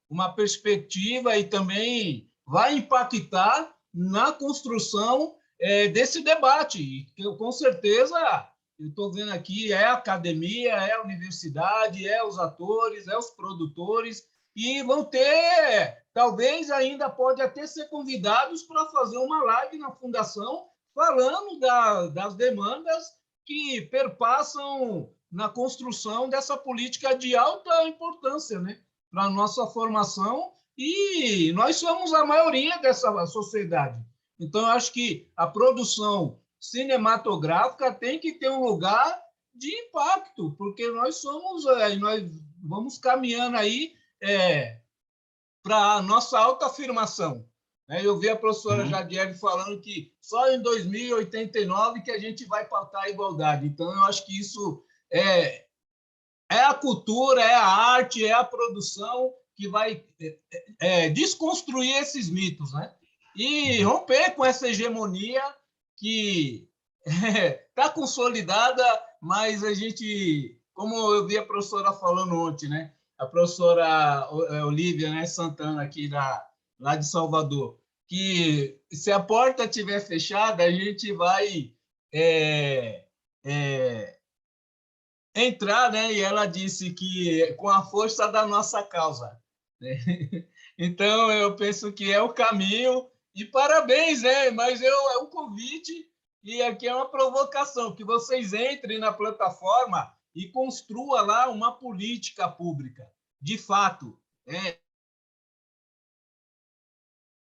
uma perspectiva e também vai impactar na construção desse debate. E eu, com certeza, eu estou vendo aqui, a academia, a universidade, os atores, os produtores, e vão ter, talvez ainda pode até ser convidados para fazer uma live na Fundação falando das demandas que perpassam na construção dessa política de alta importância, né, para a nossa formação, e nós somos a maioria dessa sociedade. Então, eu acho que a produção cinematográfica tem que ter um lugar de impacto, porque nós vamos caminhando aí para a nossa autoafirmação. Eu vi a professora Jadiele falando que só em 2089 que a gente vai pautar a igualdade. Então, eu acho que isso é a cultura, é a arte, é a produção que vai desconstruir esses mitos, né? E romper com essa hegemonia que está consolidada, mas a gente, como eu vi a professora falando ontem, né? A professora Olívia, né, Santana, aqui lá de Salvador, que se a porta estiver fechada, a gente vai entrar, né? E ela disse que com a força da nossa causa, né? Então, eu penso que é o caminho, e parabéns, né? Mas é um convite, e aqui é uma provocação, que vocês entrem na plataforma e construam lá uma política pública, de fato.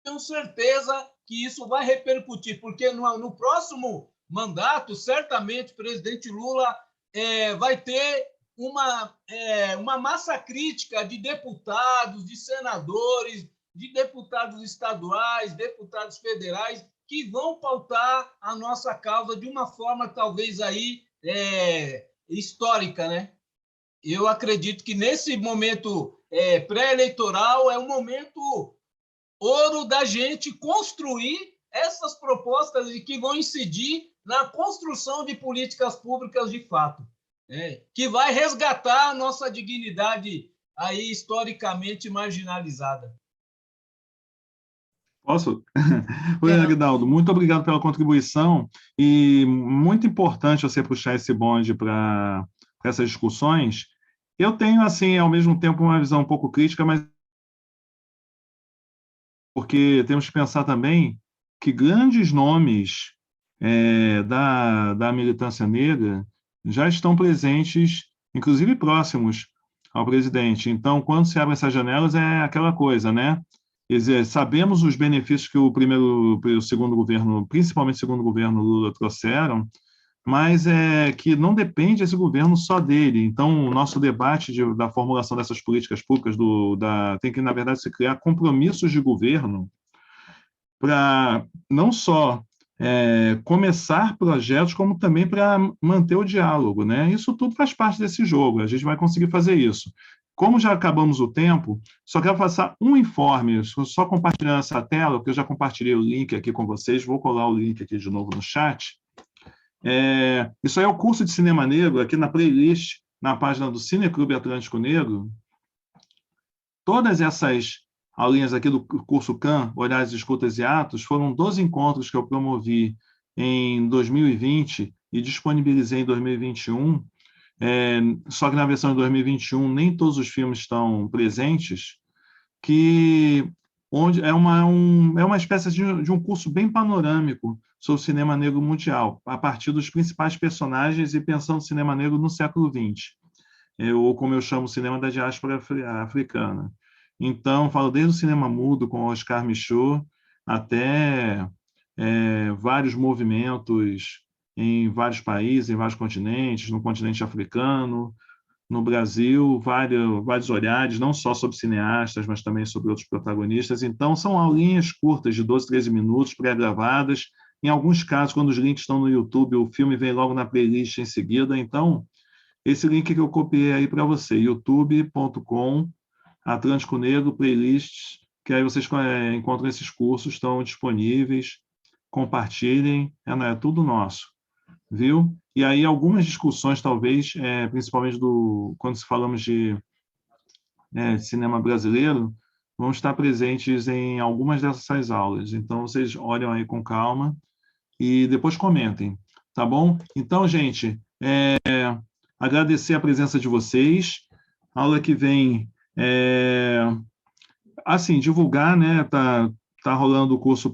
Tenho certeza que isso vai repercutir, porque no próximo mandato, certamente, o presidente Lula vai ter uma massa crítica de deputados, de senadores, de deputados estaduais, deputados federais, que vão pautar a nossa causa de uma forma talvez aí histórica, né? Eu acredito que nesse momento pré-eleitoral é um momento ouro da gente construir essas propostas e que vão incidir na construção de políticas públicas de fato, que vai resgatar a nossa dignidade aí historicamente marginalizada. Posso? Oi, Aguinaldo, muito obrigado pela contribuição, e muito importante você puxar esse bonde para essas discussões. Eu tenho, assim, ao mesmo tempo, uma visão um pouco crítica, mas porque temos que pensar também que grandes nomes da militância negra já estão presentes, inclusive próximos ao presidente. Então, quando se abrem essas janelas, é aquela coisa, né? Quer dizer, sabemos os benefícios que o segundo governo, principalmente o segundo governo Lula, trouxeram, mas que não depende esse governo só dele. Então, o nosso debate da formulação dessas políticas públicas tem que, na verdade, se criar compromissos de governo para não só começar projetos, como também para manter o diálogo, né? Isso tudo faz parte desse jogo, a gente vai conseguir fazer isso. Como já acabamos o tempo, só quero passar um informe, só compartilhando essa tela, porque eu já compartilhei o link aqui com vocês, vou colar o link aqui de novo no chat. Isso aí é o curso de Cinema Negro, aqui na playlist, na página do Cineclube Atlântico Negro. Todas essas aulinhas aqui do curso CAM, Olhares, Escutas e Atos, foram 12 encontros que eu promovi em 2020 e disponibilizei em 2021, só que na versão de 2021 nem todos os filmes estão presentes, onde é uma espécie de um curso bem panorâmico sobre o cinema negro mundial, a partir dos principais personagens e pensando o cinema negro no século XX, ou como eu chamo, o cinema da diáspora africana. Então, falo desde o cinema mudo, com Oscar Michaud, até vários movimentos em vários países, em vários continentes, no continente africano, no Brasil, vários olhares, não só sobre cineastas, mas também sobre outros protagonistas. Então, são aulinhas curtas, de 12, 13 minutos, pré-gravadas. Em alguns casos, quando os links estão no YouTube, o filme vem logo na playlist em seguida. Então, esse link que eu copiei aí para você, youtube.com, Atlântico Negro, playlists, que aí vocês encontram esses cursos, estão disponíveis, compartilhem, é tudo nosso, viu? E aí algumas discussões, talvez, principalmente quando falamos de cinema brasileiro, vão estar presentes em algumas dessas aulas. Então, vocês olham aí com calma e depois comentem, tá bom? Então, gente, agradecer a presença de vocês. A aula que vem, assim, divulgar, né? Tá rolando o curso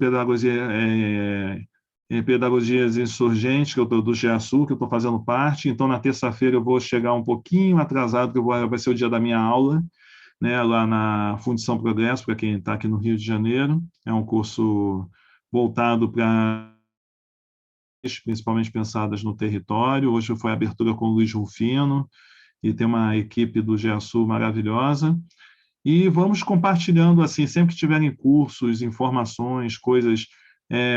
Pedagogias Insurgentes, que eu estou do GEASU, que eu estou fazendo parte. Então, na terça-feira, eu vou chegar um pouquinho atrasado, que vai ser o dia da minha aula, né, lá na Fundição Progresso, para quem está aqui no Rio de Janeiro. É um curso voltado para, principalmente pensadas no território. Hoje foi a abertura com o Luiz Rufino, e tem uma equipe do GEASU maravilhosa. E vamos compartilhando, assim, sempre que tiverem cursos, informações, coisas.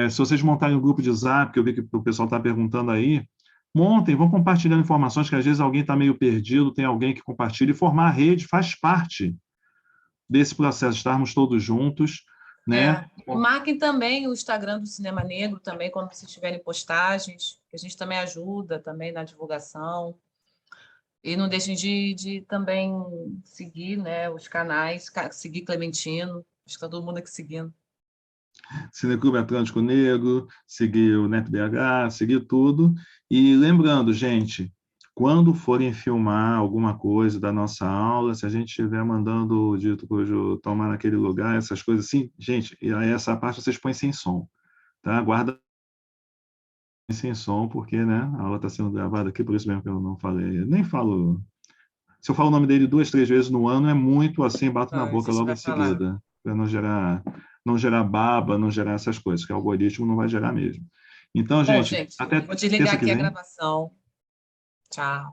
Se vocês montarem um grupo de Zap, que eu vi que o pessoal está perguntando aí, montem, vão compartilhando informações, que às vezes alguém está meio perdido, tem alguém que compartilha, e formar a rede faz parte desse processo, estarmos todos juntos. né? Marquem também o Instagram do Cinema Negro, também, quando vocês tiverem postagens, que a gente também ajuda também na divulgação. E não deixem de também seguir, né, os canais, seguir Clementino, acho que está todo mundo aqui seguindo. Cineclube Atlântico Negro, seguir o NetBH, seguir tudo. E lembrando, gente, quando forem filmar alguma coisa da nossa aula, se a gente estiver mandando o dito cujo tomar naquele lugar, essas coisas assim, gente, e aí essa parte vocês põem sem som, tá? Guarda sem som, porque, né, a aula está sendo gravada aqui, por isso mesmo que eu não falei. Eu nem falo... Se eu falo o nome dele 2, 3 vezes no ano, é muito assim, bato na boca logo em seguida, para não gerar baba, não gerar essas coisas, que o algoritmo não vai gerar mesmo. Então, Bom, gente, até vou desligar aqui vem. a gravação. Tchau.